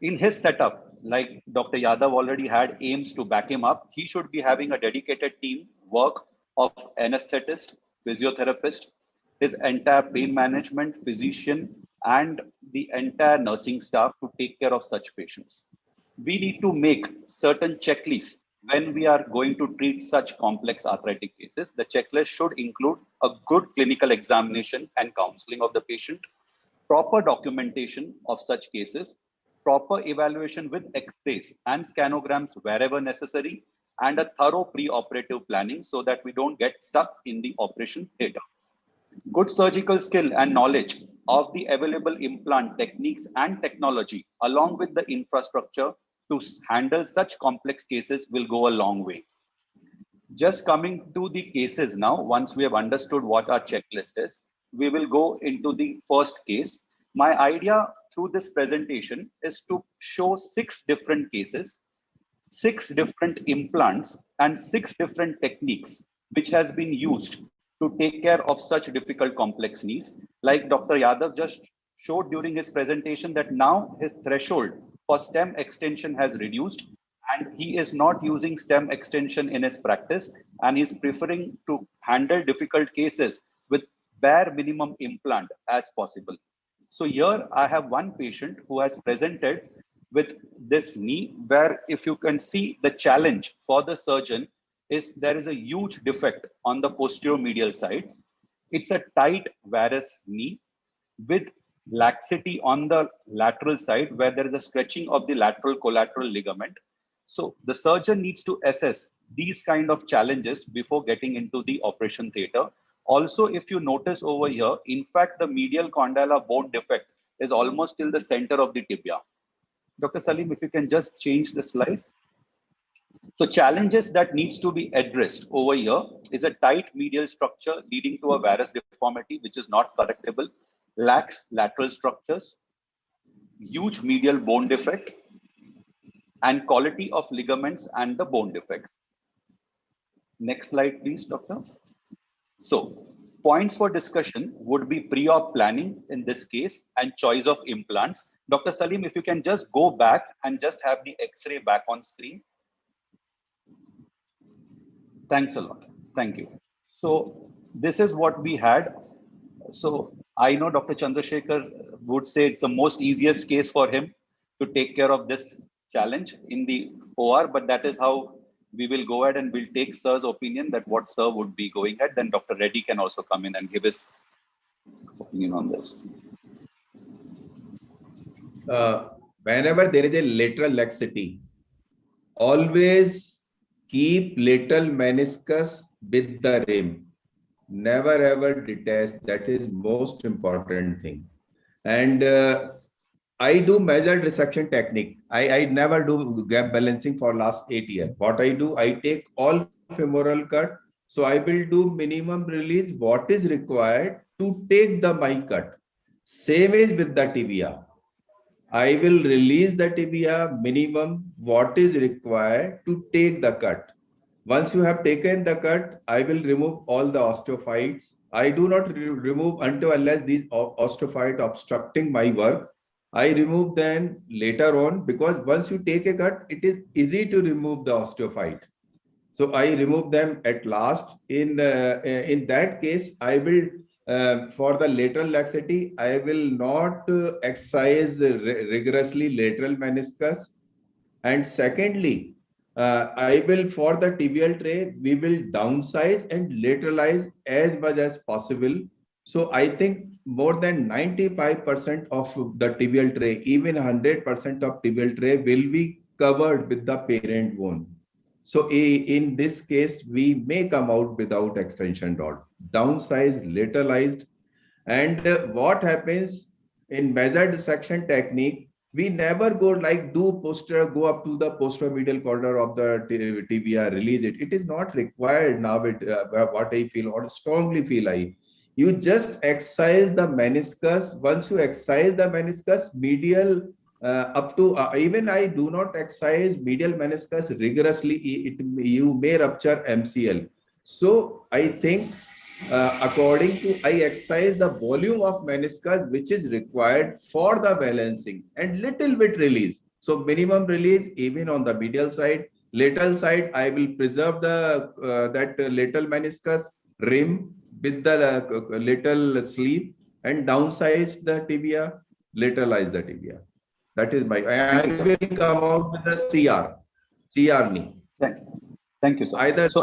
In his setup, like Dr. Yadav already had aims to back him up, he should be having a dedicated team work of anesthetist, physiotherapist, his entire pain management, physician, and the entire nursing staff to take care of such patients. We need to make certain checklists when we are going to treat such complex arthritic cases. The checklist should include a good clinical examination and counseling of the patient, proper documentation of such cases, proper evaluation with X-rays and scanograms wherever necessary, and a thorough pre-operative planning so that we don't get stuck in the operation theater. Good surgical skill and knowledge of the available implant techniques and technology, along with the infrastructure to handle such complex cases, will go a long way. Just coming to the cases now, once we have understood what our checklist is, we will go into the first case. My idea through this presentation is to show 6 different cases, 6 different implants, and 6 different techniques which has been used to take care of such difficult complex knees. Like Dr. Yadav just showed during his presentation that now his threshold for stem extension has reduced, and he is not using stem extension in his practice, and he's preferring to handle difficult cases with bare minimum implant as possible. So here I have one patient who has presented with this knee, where if you can see, the challenge for the surgeon is there is a huge defect on the posterior medial side. It's a tight varus knee with laxity on the lateral side, where there is a stretching of the lateral collateral ligament. So the surgeon needs to assess these kind of challenges before getting into the operation theater. Also, if you notice over here, in fact, the medial condyle bone defect is almost till the center of the tibia. Dr. Salim, if you can just change the slide. So challenges that needs to be addressed over here is a tight medial structure leading to a varus deformity, which is not correctable, lax lateral structures, huge medial bone defect, and quality of ligaments and the bone defects. Next slide, please, doctor. So points for discussion would be pre-op planning in this case and choice of implants. Dr. Salim, if you can just go back and just have the X-ray back on screen. Thanks a lot. Thank you. So this is what we had. So I know Dr. Chandrasekhar would say it's the most easiest case for him to take care of this challenge in the OR, but that is how we will go ahead and we'll take sir's opinion that what sir would be going at. Then Dr. Reddy can also come in and give his opinion on this. Whenever there is a lateral laxity, always keep lateral meniscus with the rim. Never ever detach. That is most important thing. And I do measured resection technique. I never do gap balancing for last 8 years. What I do, I take all femoral cut. So I will do minimum release what is required to take the my cut. Same is with the tibia. I will release the tibia minimum what is required to take the cut. Once you have taken the cut, I will remove all the osteophytes. I do not remove until unless these osteophytes obstructing my work. I remove them later on, because once you take a cut, it is easy to remove the osteophyte. So I remove them at last. In that case, I will for the lateral laxity, I will not exercise rigorously lateral meniscus. And secondly, I will, for the tibial tray, we will downsize and lateralize as much as possible. So I think more than 95% of the tibial tray, even 100% of tibial tray will be covered with the parent bone. So in this case, we may come out without extension rod, downsized, lateralized. And what happens in measured section technique, we never go like do posterior, go up to the posterior medial corner of the tibia, release it. It is not required now. What I feel, or strongly feel I. You just exercise the meniscus. Once you exercise the meniscus, medial up to even I do not exercise medial meniscus rigorously. You may rupture MCL. So I think according to I exercise the volume of meniscus which is required for the balancing and little bit release. So minimum release even on the medial side. Lateral side, I will preserve the that lateral meniscus rim with the little sleeve and downsize the tibia, lateralize the tibia. That is my, I will come out with a CR knee. Thank you, sir. Either so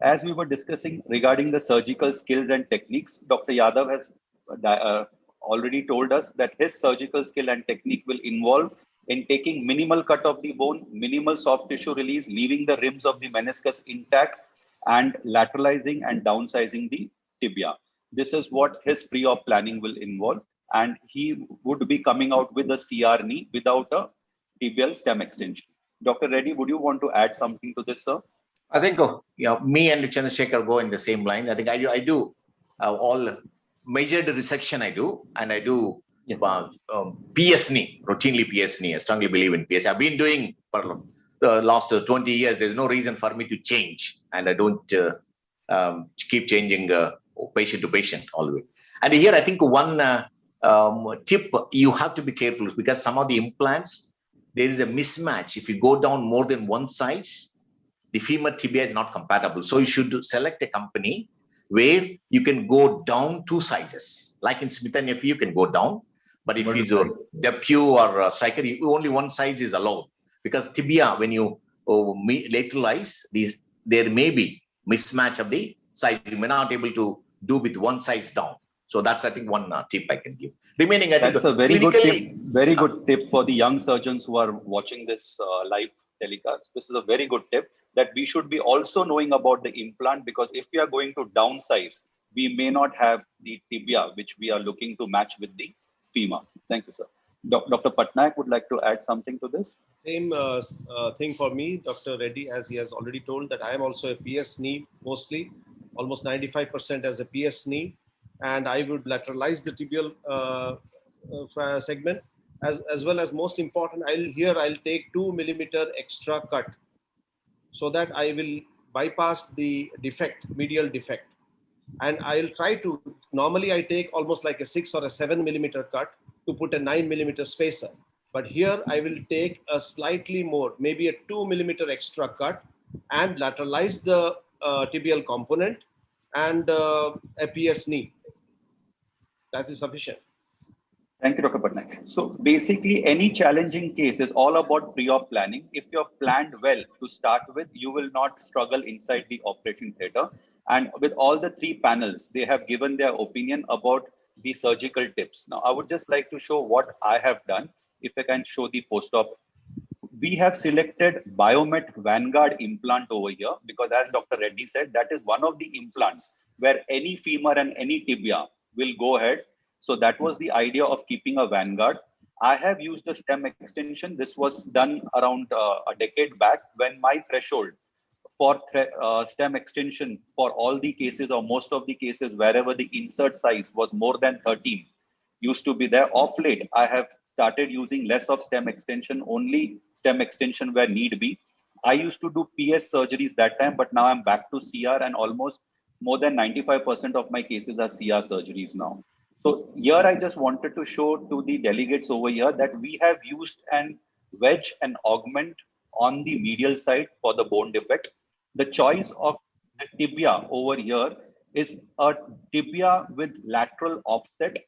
as we were discussing regarding the surgical skills and techniques, Dr. Yadav has already told us that his surgical skill and technique will involve in taking minimal cut of the bone, minimal soft tissue release, leaving the rims of the meniscus intact, and lateralizing and downsizing the tibia. This is what his pre-op planning will involve, and he would be coming out with a CR knee without a tibial stem extension. Dr. Reddy, would you want to add something to this, sir? I think me and Chandrasekhar go in the same line. I think I do all measured resection. I do, and I do PS knee, routinely PS knee. I strongly believe in PS. I've been doing for the last 20 years. There's no reason for me to change, and I don't keep changing patient to patient all the way. And here, I think one tip you have to be careful because some of the implants there is a mismatch. If you go down more than one size, the femur tibia is not compatible. So you should select a company where you can go down 2 sizes. Like in Smith & Nephew, you can go down. But if it's a Depew or a Striker, only one size is allowed. Because tibia, when you lateralize, there may be mismatch of the size. You may not be able to do with one size down. So that's, I think, one tip I can give. Remaining, I think that's a very good tip. Very good tip for the young surgeons who are watching this live telecast. This is a very good tip that we should be also knowing about the implant, because if we are going to downsize, we may not have the tibia which we are looking to match with the femur. Thank you, sir. Dr. Patnaik would like to add something to this. Same thing for me, Dr. Reddy, as he has already told that I am also a PS knee, mostly almost 95% as a PS knee, and I would lateralize the tibial segment as well as, most important, I'll take 2 millimeter extra cut so that I will bypass the defect, medial defect. And I'll try to, normally I take almost like a 6 or a 7 millimeter cut to put a 9 millimeter spacer. But here I will take a slightly more, maybe a 2 millimeter extra cut and lateralize the tibial component and a PS knee. That is sufficient. Thank you, Dr. Patnaik. So basically, any challenging case is all about pre-op planning. If you have planned well to start with, you will not struggle inside the operating theater. And with all the 3 panels, they have given their opinion about the surgical tips. Now, I would just like to show what I have done. If I can show the post-op. We have selected Biomet Vanguard implant over here because, as Dr. Reddy said, that is one of the implants where any femur and any tibia will go ahead. So that was the idea of keeping a Vanguard. I have used the stem extension. This was done around a decade back when my threshold for stem extension for all the cases or most of the cases wherever the insert size was more than 13 used to be there. Off late, I have started using less of stem extension, only stem extension where need be. I used to do PS surgeries that time, but now I'm back to CR and almost more than 95% of my cases are CR surgeries now. So here I just wanted to show to the delegates over here that we have used an wedge and augment on the medial side for the bone defect. The choice of the tibia over here is a tibia with lateral offset.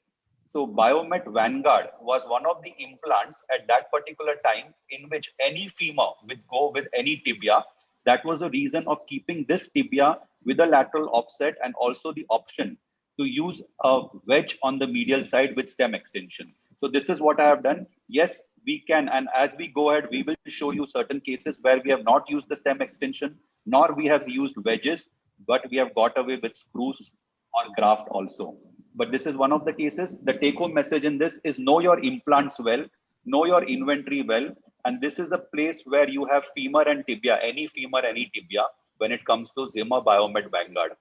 So Biomet Vanguard was one of the implants at that particular time in which any femur would go with any tibia. That was the reason of keeping this tibia with a lateral offset and also the option to use a wedge on the medial side with stem extension. So this is what I have done. Yes, we can. And as we go ahead, we will show you certain cases where we have not used the stem extension, nor we have used wedges, but we have got away with screws or graft also. But this is one of the cases. The take-home message in this is know your implants well, know your inventory well. And this is a place where you have femur and tibia, any femur, any tibia, when it comes to Zimmer Biomet Vanguard.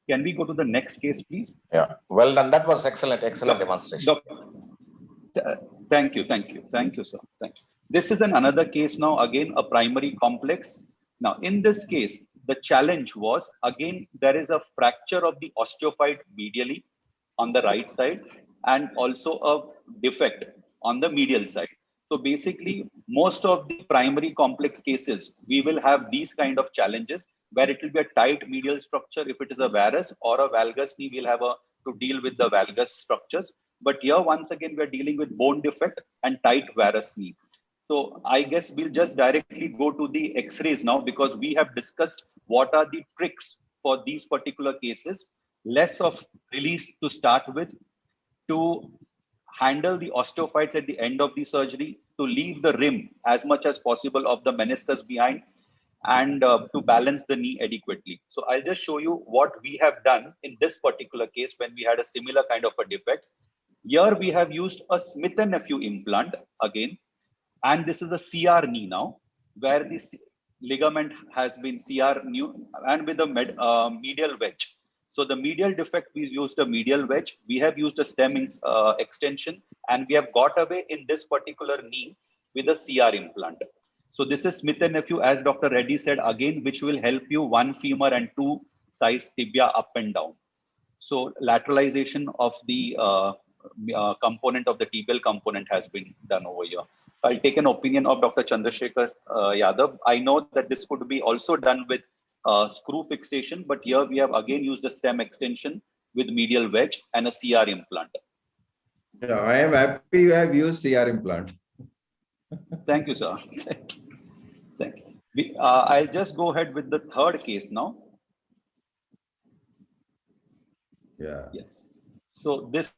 Can we go to the next case, please? Yeah, well done. That was excellent demonstration. Thank you, sir. Thank you. This is another case now, again, a primary complex. Now, in this case, the challenge was, again, there is a fracture of the osteophyte medially on the right side and also a defect on the medial side. So basically, most of the primary complex cases, we will have these kind of challenges where it will be a tight medial structure. If it is a varus or a valgus knee, we'll have to deal with the valgus structures. But here, once again, we're dealing with bone defect and tight varus knee. So I guess we'll just directly go to the x-rays now because we have discussed what are the tricks for these particular cases. Less of release to start with, to handle the osteophytes at the end of the surgery, to leave the rim as much as possible of the meniscus behind, and to balance the knee adequately. So I'll just show you what we have done in this particular case when we had a similar kind of a defect. Here we have used a Smith & Nephew implant again, and this is a CR knee now, where this ligament has been CR new and with a medial wedge. So the medial defect, we used a medial wedge. We have used a stem extension, and we have got away in this particular knee with a CR implant. So this is Smith and Nephew, as Dr. Reddy said again, which will help you one femur and two size tibia up and down. So lateralization of the component of the tibial component has been done over here. I'll take an opinion of Dr. Chandrasekhar Yadav. I know that this could be also done with screw fixation, but here we have again used a stem extension with medial wedge and a CR implant. Yeah, I am happy you have used CR implant. Thank you, sir. Thank you. Thank you. I'll just go ahead with the third case now. Yeah. Yes. So this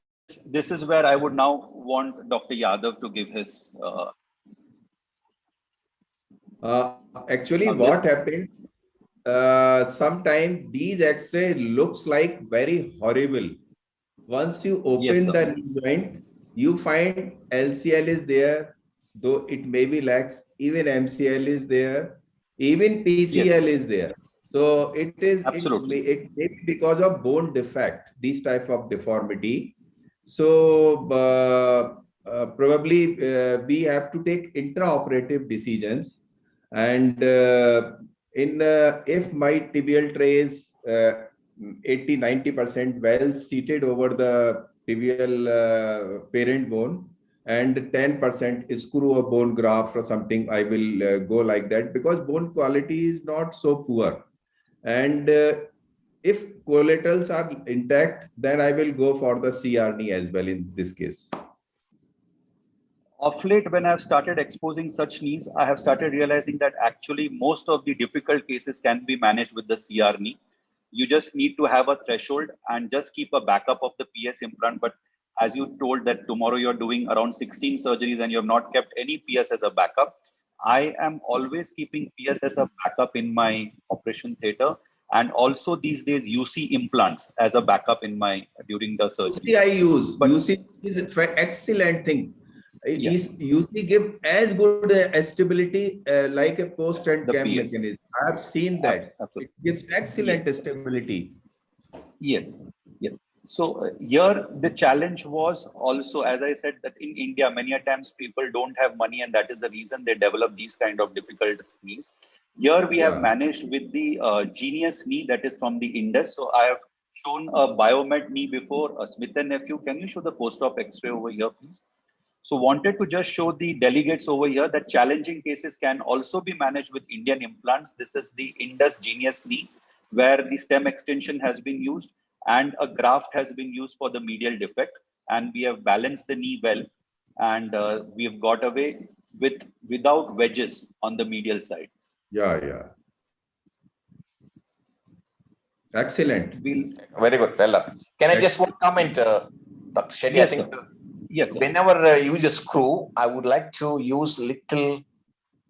is where I would now want Dr. Yadav to give his. Actually, what happened? Sometimes these X-ray looks like very horrible. Once you open the knee joint, you find LCL is there, though it may be lax. Even MCL is there. Even PCL is there. So it is absolutely it may be because of bone defect, these type of deformity. So probably we have to take intraoperative decisions. And if my tibial tray is 80-90% well seated over the tibial parent bone, and 10% screw or bone graft or something, I will go like that, because bone quality is not so poor. And if collaterals are intact, then I will go for the CR knee as well in this case. Of late, when I've started exposing such knees, I have started realizing that actually most of the difficult cases can be managed with the CR knee. You just need to have a threshold and just keep a backup of the PS implant. But as you told that tomorrow you're doing around 16 surgeries and you have not kept any PS as a backup, I am always keeping PS as a backup in my operation theater, and also these days UC implants as a backup in my during the surgery. UC I use, but UC is an excellent thing. UC give as good stability like a post and cam mechanism. I have seen that. Absolutely. It gives excellent stability. Yes, yes. So here the challenge was also, as I said, that in India, many a times people don't have money, and that is the reason they develop these kind of difficult knees. Here we have managed with the Genius knee that is from the Indus. So I have shown a Biomed knee before, a Smith and Nephew. Can you show the post-op X-ray over here, please? So wanted to just show the delegates over here that challenging cases can also be managed with Indian implants. This is the Indus Genius knee, where the stem extension has been used and a graft has been used for the medial defect, and we have balanced the knee well, and we have got away without wedges on the medial side. Yeah. Excellent. Very good. Well done. Can I just one comment, Dr. Shetty? Yes, I think yes, sir. Whenever I use a screw, I would like to use little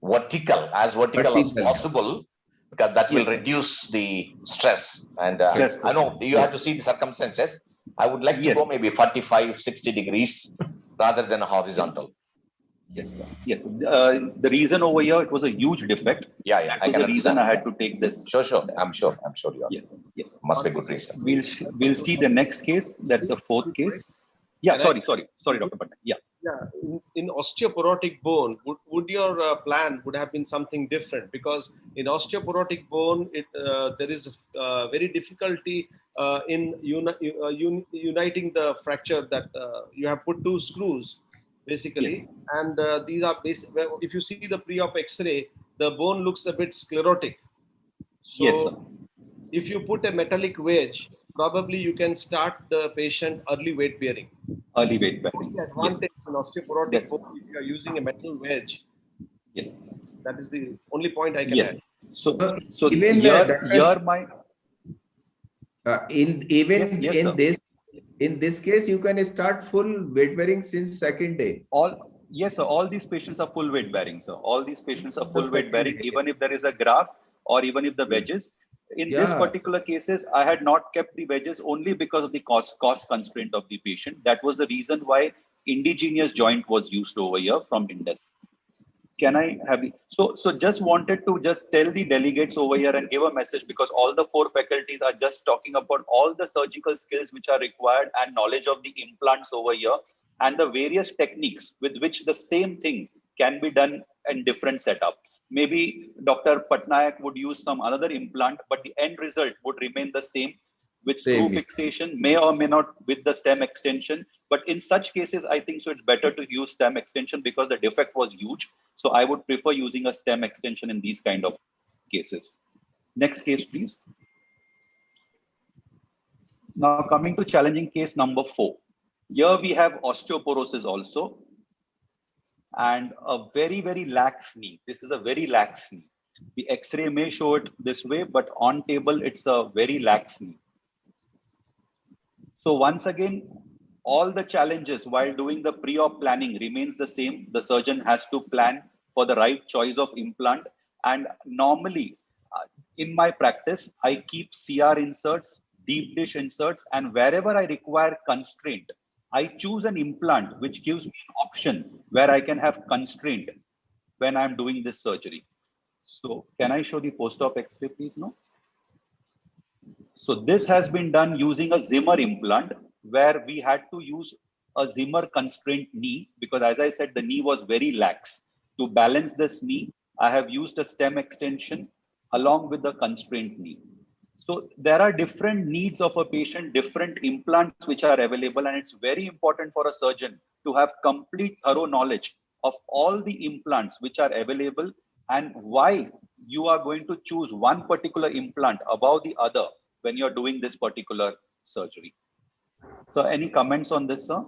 vertical as possible, because that will reduce the stress. And I know you have to see the circumstances. I would like to go maybe 45-60 degrees rather than horizontal. Yes, sir. Yes. The reason over here, it was a huge defect. Yeah. That was the reason I had to take this. Sure. I'm sure you are. Yes. Must be a good reason. We'll see the next case. That's the fourth case. Yeah. Sorry, Dr. Patnaik. Yeah. In osteoporotic bone, would your plan would have been something different? Because in osteoporotic bone, there is very difficulty in uniting the fracture. That you have put two screws basically, and these are if you see the pre-op X-ray, the bone looks a bit sclerotic. So if you put a metallic wedge, probably you can start the patient early weight bearing. The advantage in osteoporotic bone, if you are using a metal wedge. Yes. That is the only point I can add. So even in this case, you can start full weight bearing since second day. All these patients are full weight bearing, sir. All these patients are full weight bearing, even if there is a graft or even if the wedges. In this particular cases, I had not kept the wedges only because of the cost constraint of the patient. That was the reason why indigenous joint was used over here from Indus. Can I have the, so just wanted to just tell the delegates over here and give a message, because all the 4 faculties are just talking about all the surgical skills which are required and knowledge of the implants over here and the various techniques with which the same thing can be done in different setup. Maybe Dr. Patnaik would use some another implant, but the end result would remain the same with screw Same. fixation, may or may not with the stem extension. But in such cases, I think so it's better to use stem extension because the defect was huge. So I would prefer using a stem extension in these kind of cases. Next case, please. Now coming to challenging case number 4. Here we have osteoporosis also and a very, very lax knee. This is a very lax knee. The X-ray may show it this way, but on table, it's a very lax knee. So once again, all the challenges while doing the pre-op planning remains the same. The surgeon has to plan for the right choice of implant. And normally in my practice, I keep CR inserts, deep dish inserts, and wherever I require constraint, I choose an implant which gives me an option where I can have constraint when I'm doing this surgery. So can I show the post-op X-ray, please? No. So this has been done using a Zimmer implant where we had to use a Zimmer constraint knee because, as I said, the knee was very lax. To balance this knee, I have used a stem extension along with the constraint knee. So there are different needs of a patient, different implants which are available, and it's very important for a surgeon to have complete thorough knowledge of all the implants which are available and why you are going to choose one particular implant above the other when you're doing this particular surgery. So any comments on this, sir?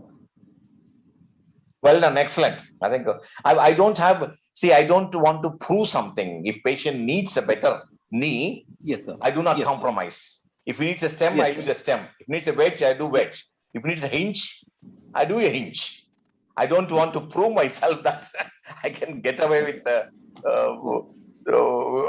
Well done, excellent. I think I don't have, see, I don't want to prove something. If patient needs a better knee, Yes, sir. I do not Yes. compromise. If he needs a stem, Yes, I use a stem. If he needs a wedge, I do wedge. If he needs a hinge, I do a hinge. I don't want to prove myself that I can get away with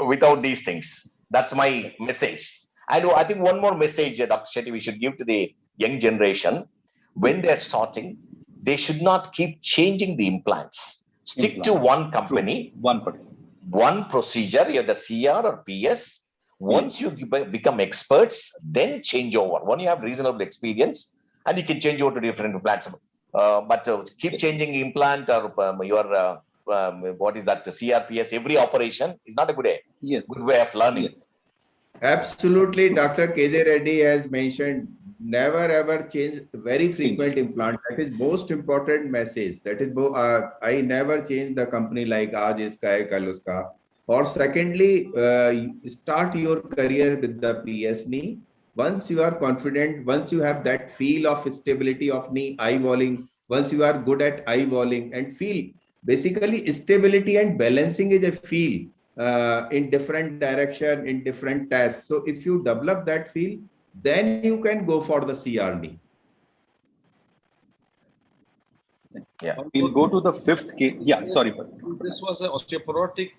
without these things. That's my message. And I think one more message, Dr. Shetty, we should give to the young generation. When they're starting, they should not keep changing the implants. Stick to one company, one procedure, either CR or PS. Once you become experts, then change over. When you have reasonable experience, and you can change over to different implants. But keep changing implant or your what is that, CRPS, every operation is not a good way of learning. Yes. Absolutely, Dr. KJ Reddy has mentioned, never ever change very frequent implant. That is most important message. That is, I never change the company like aaj iska hai, kal uska. Or secondly, start your career with the PS knee. Once you are confident, once you have that feel of stability of knee eyeballing, once you are good at eyeballing and feel, basically stability and balancing is a feel in different direction, in different tests. So if you develop that feel, then you can go for the CR knee. Yeah. We'll go to the 5th case. Yeah, sorry. This was an osteoporotic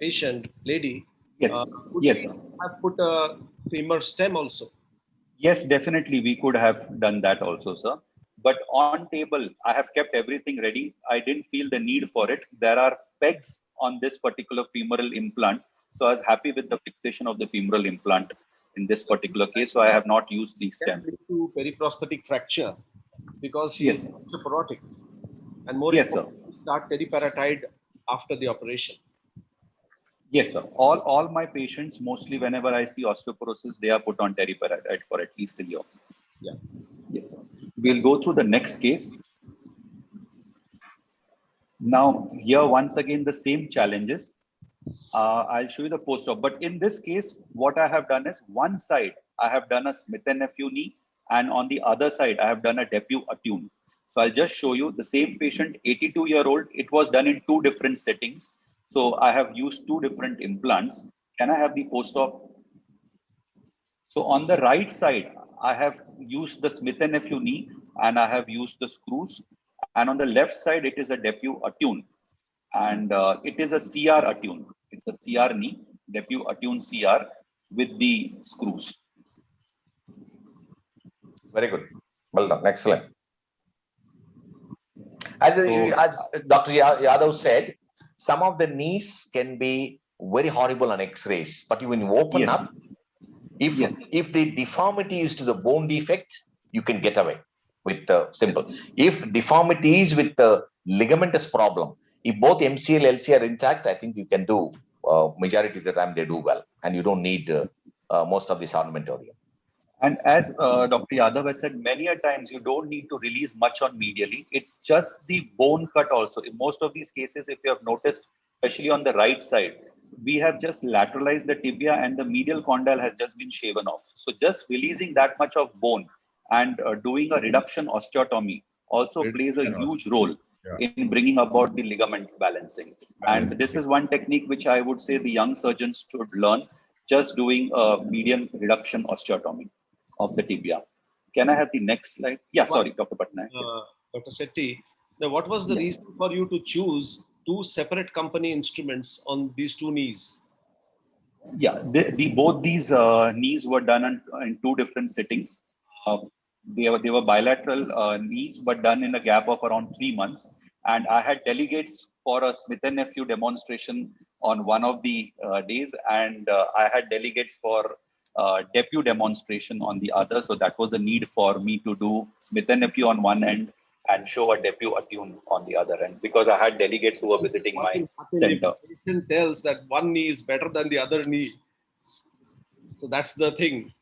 patient, lady. Yes. Yes, sir. Have put a femur stem also. Yes, definitely. We could have done that also, sir. But on table, I have kept everything ready. I didn't feel the need for it. There are pegs on this particular femoral implant. So I was happy with the fixation of the femoral implant in this particular case. So I have not used the stem. To periprosthetic fracture because she is osteoporotic. And more Yes, sir. start teriparatide after the operation. Yes, sir. All my patients, mostly whenever I see osteoporosis, they are put on teriparatide for at least a year. Yeah. Yes, sir. We'll go through the next case. Now, here once again, the same challenges. I'll show you the post-op. But in this case, what I have done is one side, I have done a Smith & Nephew knee, and on the other side, I have done a DePuy attune. So I'll just show you the same patient, 82-year-old. It was done in 2 different settings. So I have used 2 different implants. Can I have the post-op? So on the right side, I have used the Smith & Nephew knee and I have used the screws. And on the left side, it is a DePuy attune. And it is a CR attune. It's a CR knee, DePuy attune CR with the screws. Very good. Well done. Excellent. As Dr. Yadav said, some of the knees can be very horrible on X-rays, but when you open Yes. up, if the deformity is to the bone defect, you can get away with the simple. If deformity is with the ligamentous problem, if both MCL, LC are intact, I think you can do majority of the time they do well, and you don't need most of this armamentarium. And as Dr. Yadav has said, many a times you don't need to release much on medially. It's just the bone cut also. In most of these cases, if you have noticed, especially on the right side, we have just lateralized the tibia and the medial condyle has just been shaven off. So just releasing that much of bone and doing a reduction osteotomy also plays a huge role in bringing about the ligament balancing. And this is one technique which I would say the young surgeons should learn, just doing a median reduction osteotomy of the tibia. Can I have the next slide? Yeah, sorry, Dr. Patnaik. Dr. Shetty, now what was the reason for you to choose two separate company instruments on these two knees? Yeah, both these knees were done in two different sittings. They were bilateral knees, but done in a gap of around 3 months. And I had delegates for a Smith & Nephew demonstration on one of the days, and I had delegates for DePuy demonstration on the other. So that was the need for me to do Smith & Nephew on one end and show a DePuy attune on the other end, because I had delegates who were visiting my center. The patient tells that one knee is better than the other knee. So that's the thing.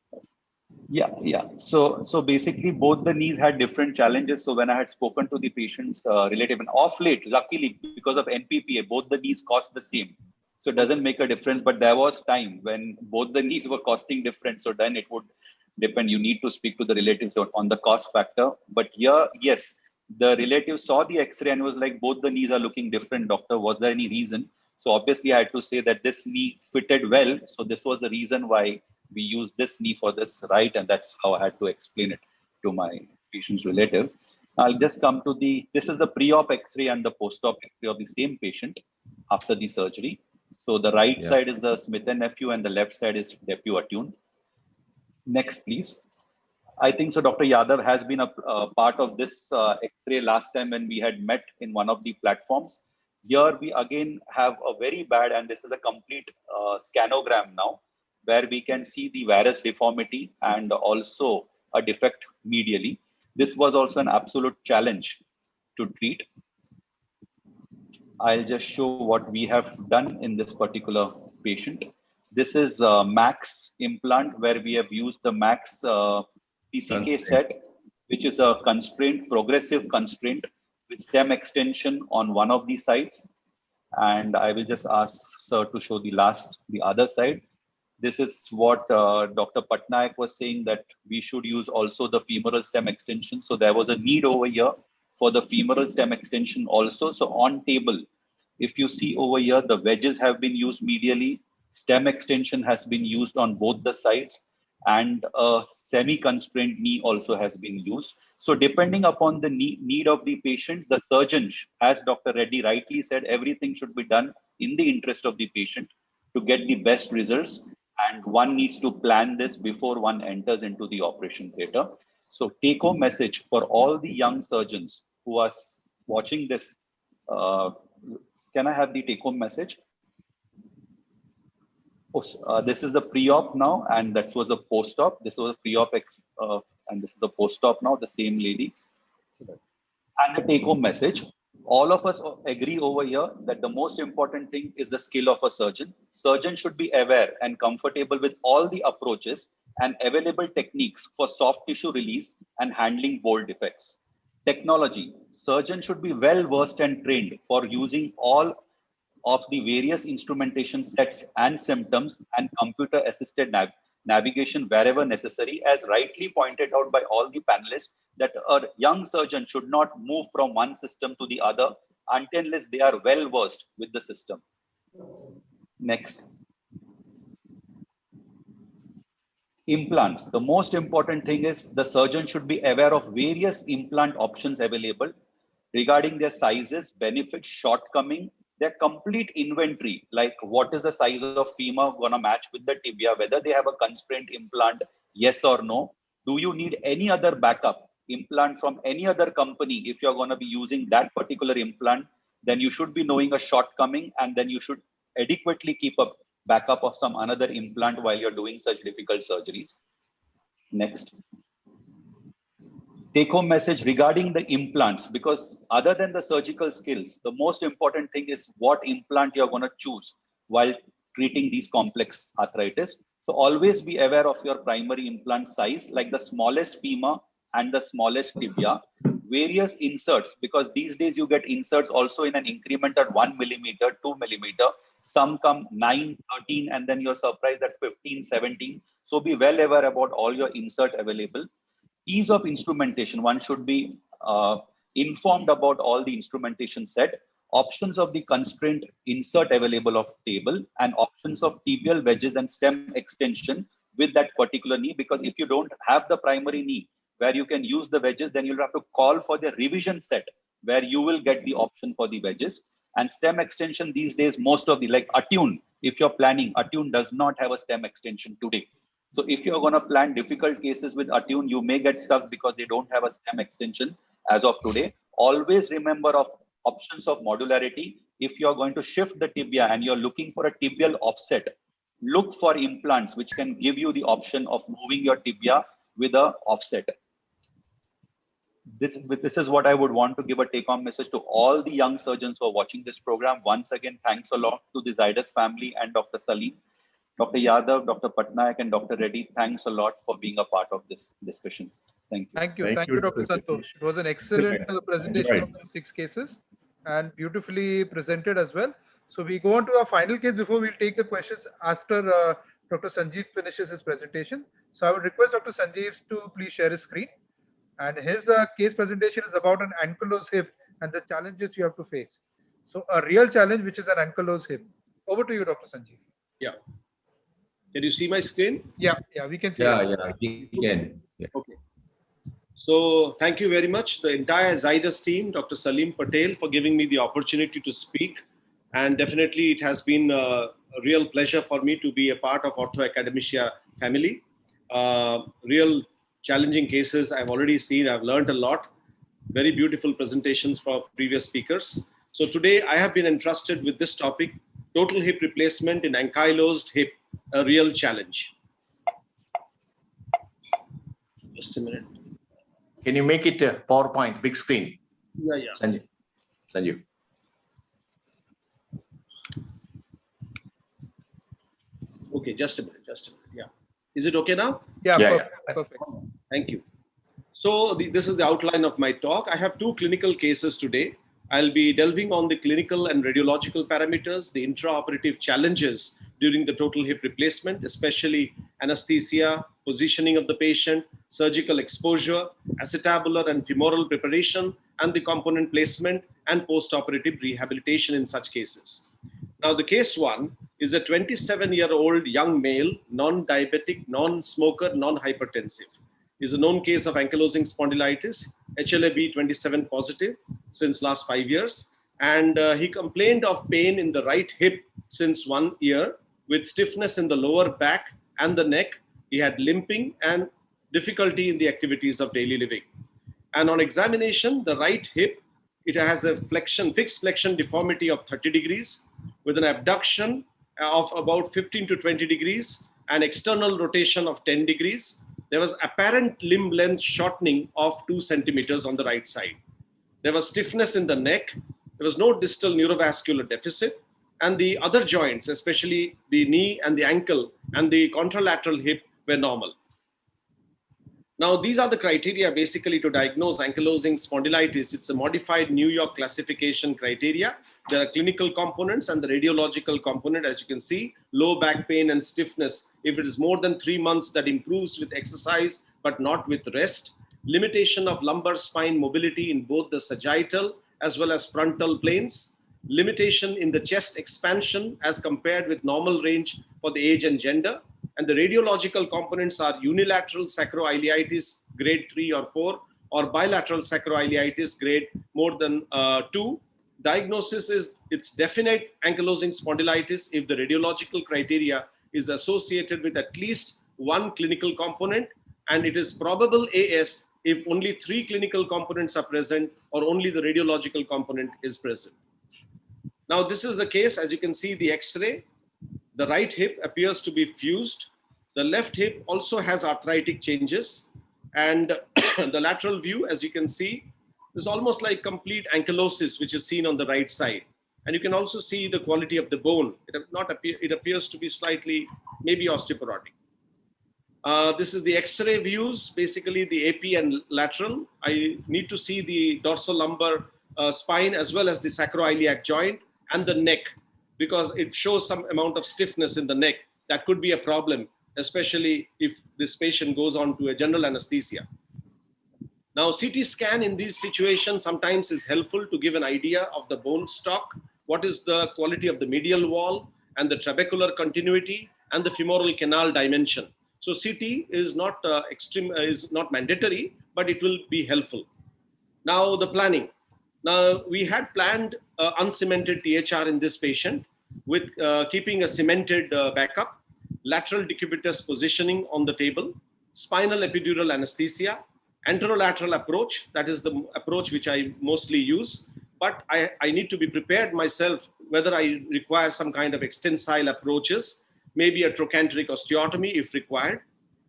Yeah. So basically, both the knees had different challenges. So when I had spoken to the patient's relative, and off late, luckily, because of NPPA, both the knees cost the same. So it doesn't make a difference. But there was time when both the knees were costing different. So then it would depend. You need to speak to the relatives on the cost factor. But here, yes, the relative saw the X-ray and was like, both the knees are looking different, doctor. Was there any reason? So obviously, I had to say that this knee fitted well. So this was the reason why we use this knee for this, right? And that's how I had to explain it to my patient's relative. I'll just come to this is the pre-op X-ray and the post-op X-ray of the same patient after the surgery. So the right side is the Smith & Nephew and the left side is DePuy attune. Next, please. I think so Dr. Yadav has been a part of this X-ray last time when we had met in one of the platforms. Here we again have a very bad, and this is a complete scanogram now, where we can see the varus deformity and also a defect medially. This was also an absolute challenge to treat. I'll just show what we have done in this particular patient. This is Max implant, where we have used the Max PCK set, which is a constraint, progressive constraint with stem extension on one of the sides. And I will just ask sir to show the other side. This is what Dr. Patnaik was saying, that we should use also the femoral stem extension. So there was a need over here for the femoral stem extension also. So on table, if you see over here, the wedges have been used medially, stem extension has been used on both the sides, and a semi-constrained knee also has been used. So depending upon the need of the patient, the surgeon, as Dr. Reddy rightly said, everything should be done in the interest of the patient to get the best results. And one needs to plan this before one enters into the operation theater. So take home message for all the young surgeons who are watching this. Can I have the take home message? This is the pre-op now, and that was a post-op. This was a pre-op, and this is the post-op now, the same lady. And the take home message. All of us agree over here that the most important thing is the skill of a surgeon. Surgeon should be aware and comfortable with all the approaches and available techniques for soft tissue release and handling bold defects. Technology. Surgeon should be well versed and trained for using all of the various instrumentation sets and symptoms and computer assisted navigation wherever necessary, as rightly pointed out by all the panelists, that a young surgeon should not move from one system to the other unless they are well versed with the system. Next. Implants. The most important thing is the surgeon should be aware of various implant options available regarding their sizes, benefits, shortcoming, their complete inventory, like what is the size of femur gonna match with the tibia, whether they have a constraint implant, yes or no. Do you need any other backup implant from any other company if you're going to be using that particular implant? then you should be knowing a shortcoming, and then you should adequately keep a backup of some another implant while you're doing such difficult surgeries. Next. Take home message regarding the implants, because other than the surgical skills, the most important thing is what implant you're going to choose while treating these complex arthritis. So always be aware of your primary implant size, like the smallest femur and the smallest tibia, various inserts, because these days you get inserts also in an increment at 1 millimeter, 2 millimeter, some come 9, 13, and then you're surprised at 15, 17. So be well aware about all your insert available. Ease of instrumentation, one should be informed about all the instrumentation set, options of the constraint insert available of table, and options of tibial wedges and stem extension with that particular knee, because if you don't have the primary knee where you can use the wedges, then you'll have to call for the revision set where you will get the option for the wedges. And stem extension these days, most of the, like Attune, if you're planning, Attune does not have a stem extension today. So if you're going to plan difficult cases with Attune, you may get stuck because they don't have a stem extension as of today. Always remember of options of modularity. If you're going to shift the tibia and you're looking for a tibial offset, look for implants which can give you the option of moving your tibia with a offset. This is what I would want to give a take-home message to all the young surgeons who are watching this program. Once again, thanks a lot to the Zydus family and Dr. Salim. Dr. Yadav, Dr. Patnaik, and Dr. Reddy, thanks a lot for being a part of this discussion. Thank you. Thank you. Thank you, Dr. Santosh. It was an excellent presentation of the 6 cases and beautifully presented as well. So we go on to our final case before we'll take the questions after Dr. Sanjeev finishes his presentation. So I would request Dr. Sanjeev to please share his screen. And his case presentation is about an ankylosed hip and the challenges you have to face. So a real challenge, which is an ankylosed hip. Over to you, Dr. Sanjeev. Yeah. Can you see my screen? Yeah, we can see. We can. Yeah. Okay. So thank you very much, the entire Zydus team, Dr. Salim Patel, for giving me the opportunity to speak. And definitely it has been a real pleasure for me to be a part of Ortho Academia family. Real challenging cases I've already seen. I've learned a lot. Very beautiful presentations from previous speakers. So today I have been entrusted with this topic, total hip replacement in ankylosed hip, a real challenge. Just a minute. Can you make it a PowerPoint, big screen? Yeah. Sanjeev. Okay, just a minute. Yeah. Is it okay now? Yeah, Yeah, perfect. Thank you. So this is the outline of my talk. I have 2 clinical cases today. I'll be delving on the clinical and radiological parameters, the intraoperative challenges during the total hip replacement, especially anesthesia, positioning of the patient, surgical exposure, acetabular and femoral preparation, and the component placement and post-operative rehabilitation in such cases. Now, the case 1 is a 27-year-old young male, non-diabetic, non-smoker, non-hypertensive. Is a known case of ankylosing spondylitis, HLA-B27 positive since last 5 years. And he complained of pain in the right hip since 1 year with stiffness in the lower back and the neck. He had limping and difficulty in the activities of daily living. And on examination, the right hip, it has a fixed flexion deformity of 30 degrees with an abduction of about 15 to 20 degrees and external rotation of 10 degrees. There was apparent limb length shortening of 2 centimeters on the right side. There was stiffness in the neck. There was no distal neurovascular deficit. And the other joints, especially the knee and the ankle and the contralateral hip, were normal. Now, these are the criteria basically to diagnose ankylosing spondylitis. It's a modified New York classification criteria. There are clinical components and the radiological component, as you can see, low back pain and stiffness. If it is more than 3 months, that improves with exercise, but not with rest. Limitation of lumbar spine mobility in both the sagittal as well as frontal planes. Limitation in the chest expansion as compared with normal range for the age and gender. And the radiological components are unilateral sacroiliitis grade 3 or 4 or bilateral sacroiliitis grade more than 2. Diagnosis is it's definite ankylosing spondylitis if the radiological criteria is associated with at least 1 clinical component, and it is probable AS if only 3 clinical components are present or only the radiological component is present. Now, this is the case. As you can see, the X-ray, the right hip appears to be fused. The left hip also has arthritic changes. And the lateral view, as you can see, is almost like complete ankylosis, which is seen on the right side. And you can also see the quality of the bone. It appears to be slightly, maybe osteoporotic. This is the X-ray views, basically the AP and lateral. I need to see the dorsal-lumbar spine as well as the sacroiliac joint and the neck, because it shows some amount of stiffness in the neck. That could be a problem, especially if this patient goes on to a general anesthesia. Now, CT scan in these situations sometimes is helpful to give an idea of the bone stock, what is the quality of the medial wall and the trabecular continuity and the femoral canal dimension. So CT is not not mandatory, but it will be helpful. Now, the planning. Now, we had planned uncemented THR in this patient with keeping a cemented backup, lateral decubitus positioning on the table, spinal epidural anesthesia, anterolateral approach. That is the approach which I mostly use, but I need to be prepared myself whether I require some kind of extensile approaches, maybe a trochanteric osteotomy if required.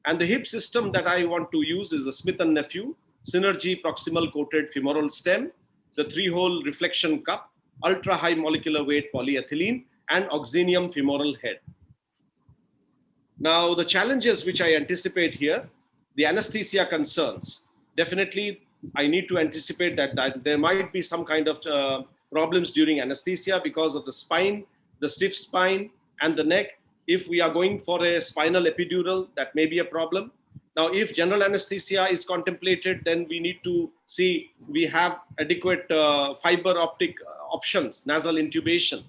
And the hip system that I want to use is the Smith & Nephew Synergy Proximal Coated Femoral Stem, the 3-hole reflection cup, ultra high molecular weight polyethylene, and oxenium femoral head. Now, the challenges which I anticipate here, the anesthesia concerns. Definitely, I need to anticipate that there might be some kind of problems during anesthesia because of the spine, the stiff spine, and the neck. If we are going for a spinal epidural, that may be a problem. Now, if general anesthesia is contemplated, then we need to see we have adequate fiber optic options, nasal intubation.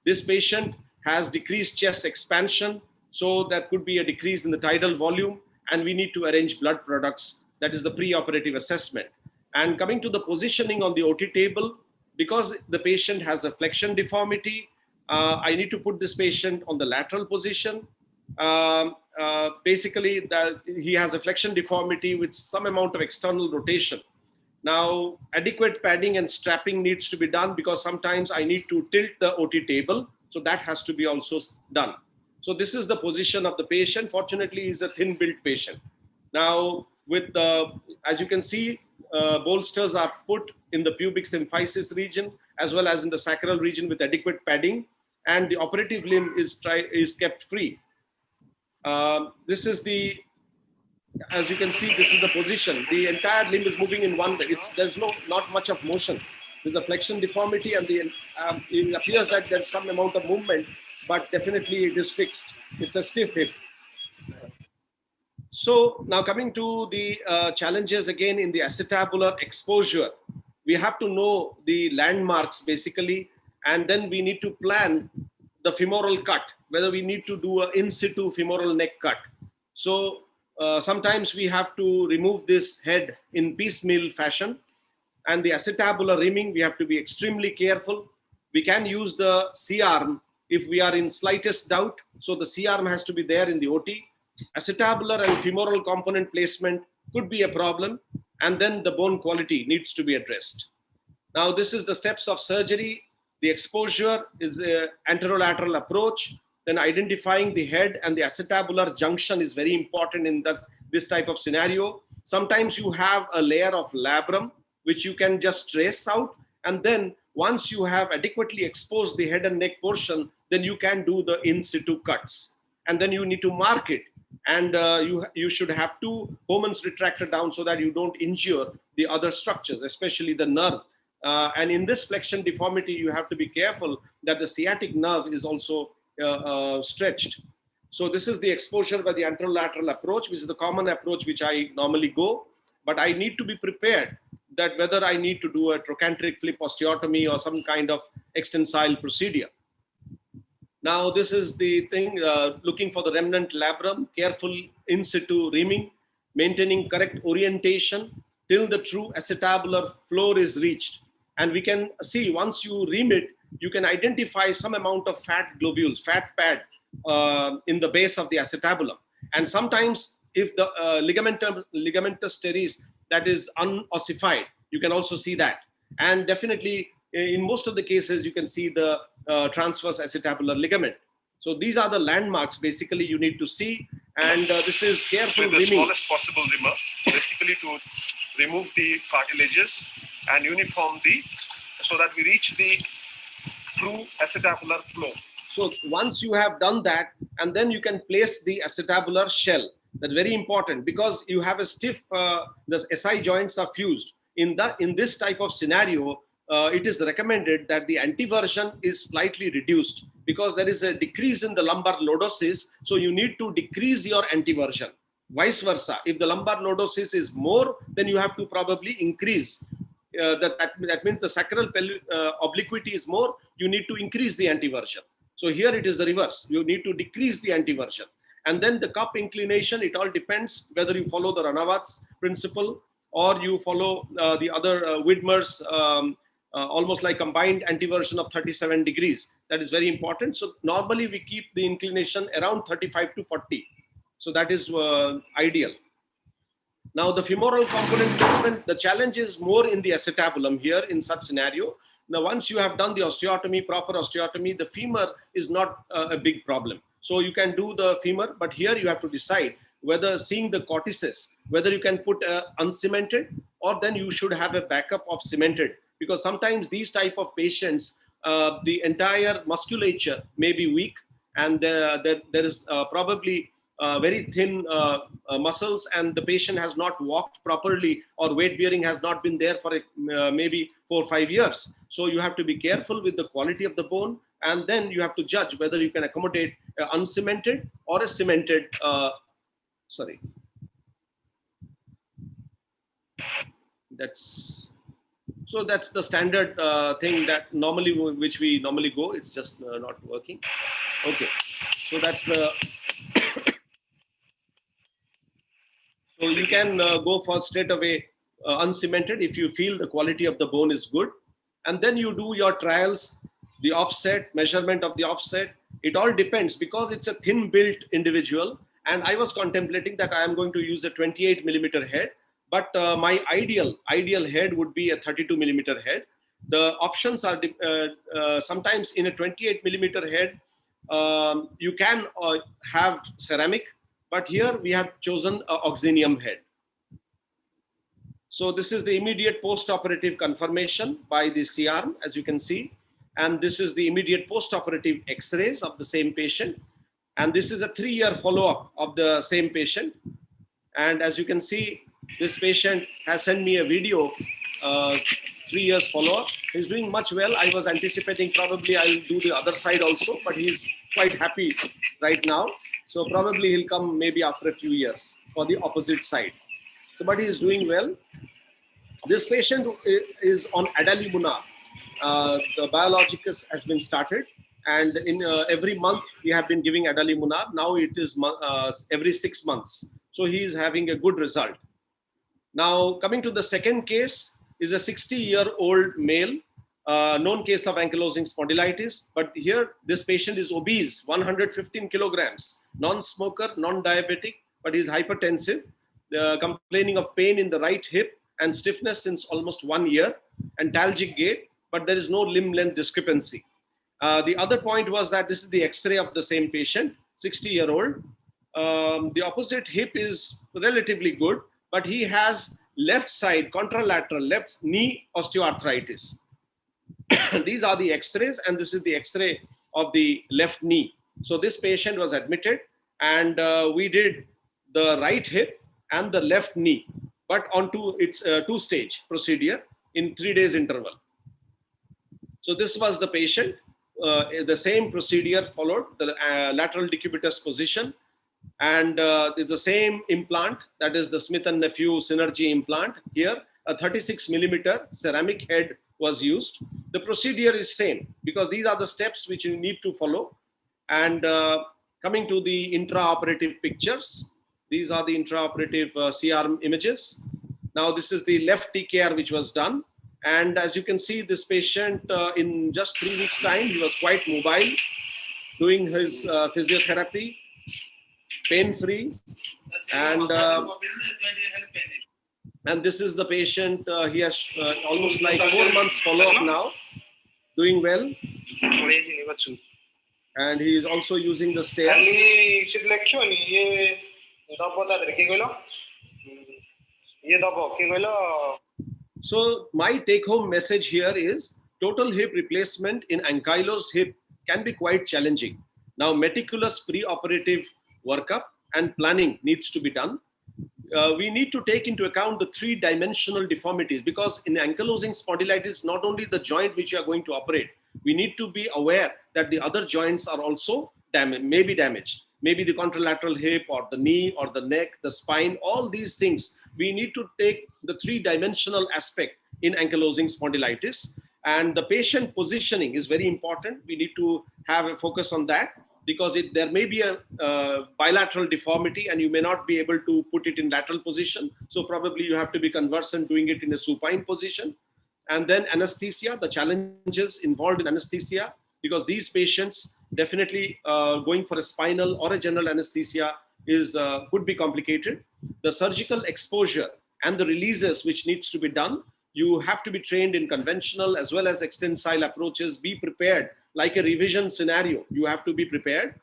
This patient has decreased chest expansion, so that could be a decrease in the tidal volume, and we need to arrange blood products. That is the preoperative assessment. And coming to the positioning on the OT table, because the patient has a flexion deformity, I need to put this patient on the lateral position. Basically, he has a flexion deformity with some amount of external rotation. Now, adequate padding and strapping needs to be done because sometimes I need to tilt the OT table. So that has to be also done. So this is the position of the patient. Fortunately, he's a thin-built patient. Now, with as you can see, bolsters are put in the pubic symphysis region as well as in the sacral region with adequate padding, and the operative limb is kept free. This is the, as you can see, this is the position. The entire limb is moving in one. There's not much of motion. There's a flexion deformity, and it appears that there's some amount of movement, but definitely it is fixed. It's a stiff hip. So now coming to the challenges again in the acetabular exposure, we have to know the landmarks basically, and then we need to plan the femoral cut, whether we need to do an in situ femoral neck cut. So sometimes we have to remove this head in piecemeal fashion, and the acetabular rimming, we have to be extremely careful. We can use the C-arm if we are in slightest doubt. So the C-arm has to be there in the OT. Acetabular and femoral component placement could be a problem, and then the bone quality needs to be addressed. Now, this is the steps of surgery. The exposure is an anterolateral approach. Then identifying the head and the acetabular junction is very important in this type of scenario. Sometimes you have a layer of labrum, which you can just trace out. And then once you have adequately exposed the head and neck portion, then you can do the in situ cuts. And then you need to mark it. And you should have 2 Homans retracted down so that you don't injure the other structures, especially the nerve. And in this flexion deformity, you have to be careful that the sciatic nerve is also stretched. So this is the exposure by the anterolateral approach, which is the common approach which I normally go. But I need to be prepared that whether I need to do a trochanteric flip osteotomy or some kind of extensile procedure. Now, this is the thing, looking for the remnant labrum, careful in situ rimming, maintaining correct orientation till the true acetabular floor is reached. And we can see once you rim it, you can identify some amount of fat globules, fat pad in the base of the acetabulum. And sometimes if the ligamentous teres that is unossified, you can also see that. And definitely in most of the cases, you can see the transverse acetabular ligament. So these are the landmarks basically you need to see. And this is careful with the rimming. smallest possible rimmer, basically to remove the cartilages and uniform so that we reach the true acetabular flow. So once you have done that, and then you can place the acetabular shell. That's very important because you have a stiff, the SI joints are fused. In this type of scenario, it is recommended that the anteversion is slightly reduced because there is a decrease in the lumbar lordosis. So you need to decrease your anteversion. Vice versa, if the lumbar lordosis is more, then you have to probably increase. That means the sacral obliquity is more, you need to increase the anteversion. So here it is the reverse. You need to decrease the anteversion. And then the cup inclination, it all depends whether you follow the Ranawat's principle or you follow the other Widmer's almost like combined anteversion of 37 degrees. That is very important. So normally we keep the inclination around 35 to 40. So that is ideal. Now the femoral component placement, the challenge is more in the acetabulum here in such scenario. Now, once you have done the osteotomy, proper osteotomy, the femur is not a big problem. So you can do the femur, but here you have to decide whether seeing the cortices, whether you can put uncimented or then you should have a backup of cemented, because sometimes these type of patients, the entire musculature may be weak and there is probably very thin muscles and the patient has not walked properly or weight bearing has not been there for maybe 4 or 5 years. So you have to be careful with the quality of the bone and then you have to judge whether you can accommodate uncimented or a cemented, that's the standard thing that which we normally go. It's just not working. Okay, so that's the so you can go for straight away uncimented if you feel the quality of the bone is good. And then you do your trials, the offset, measurement of the offset. It all depends because it's a thin built individual. And I was contemplating that I am going to use a 28 millimeter head, but my ideal head would be a 32 millimeter head. The options are sometimes in a 28 millimeter head, you can have ceramic, but here we have chosen a oxinium head. So this is the immediate post-operative confirmation by the C-arm, as you can see. And this is the immediate post-operative X-rays of the same patient. And this is a 3-year follow-up of the same patient. And as you can see, this patient has sent me a video, 3 years follow-up. He's doing much well. I was anticipating probably I'll do the other side also, but he's quite happy right now. So probably he'll come maybe after a few years for the opposite side. So, but he is doing well. This patient is on adalimumab. The biologicus has been started, and in every month we have been giving adalimumab. Now it is every 6 months. So he is having a good result. Now coming to the second case is a 60-year-old male, known case of ankylosing spondylitis. But here this patient is obese, 115 kilograms, non-smoker, non-diabetic, but he is hypertensive, complaining of pain in the right hip and stiffness since almost 1 year, and antalgic gait, but there is no limb length discrepancy. The other point was that this is the X-ray of the same patient, 60-year-old. The opposite hip is relatively good, but he has left side contralateral left knee osteoarthritis. These are the X-rays, and this is the X-ray of the left knee. So this patient was admitted, and we did the right hip and the left knee, but onto its 2-stage procedure in 3 days interval. So this was the patient. The same procedure followed, the lateral decubitus position, and it's the same implant, that is the Smith & Nephew Synergy implant. Here a 36 millimeter ceramic head was used. The procedure is same because these are the steps which you need to follow. And coming to the intraoperative pictures, these are the intraoperative C-arm images. Now this is the left TKR which was done. And as you can see, this patient in just 3 weeks time, he was quite mobile, doing his physiotherapy, pain-free. And this is the patient, he has almost like 4 months follow-up now. Doing well. And he is also using the stairs. So my take-home message here is total hip replacement in ankylosed hip can be quite challenging. Now, meticulous pre-operative workup and planning needs to be done. We need to take into account the three-dimensional deformities, because in ankylosing spondylitis, not only the joint which you are going to operate, we need to be aware that the other joints are also damaged, maybe damaged. Maybe the contralateral hip or the knee or the neck, the spine, all these things. We need to take the three-dimensional aspect in ankylosing spondylitis. And the patient positioning is very important. We need to have a focus on that, because there may be a bilateral deformity and you may not be able to put it in lateral position. So probably you have to be conversant doing it in a supine position. And then anesthesia, the challenges involved in anesthesia, because these patients definitely going for a spinal or a general anesthesia could be complicated. The surgical exposure and the releases which needs to be done, you have to be trained in conventional as well as extensile approaches. Be prepared, like a revision scenario. You have to be prepared,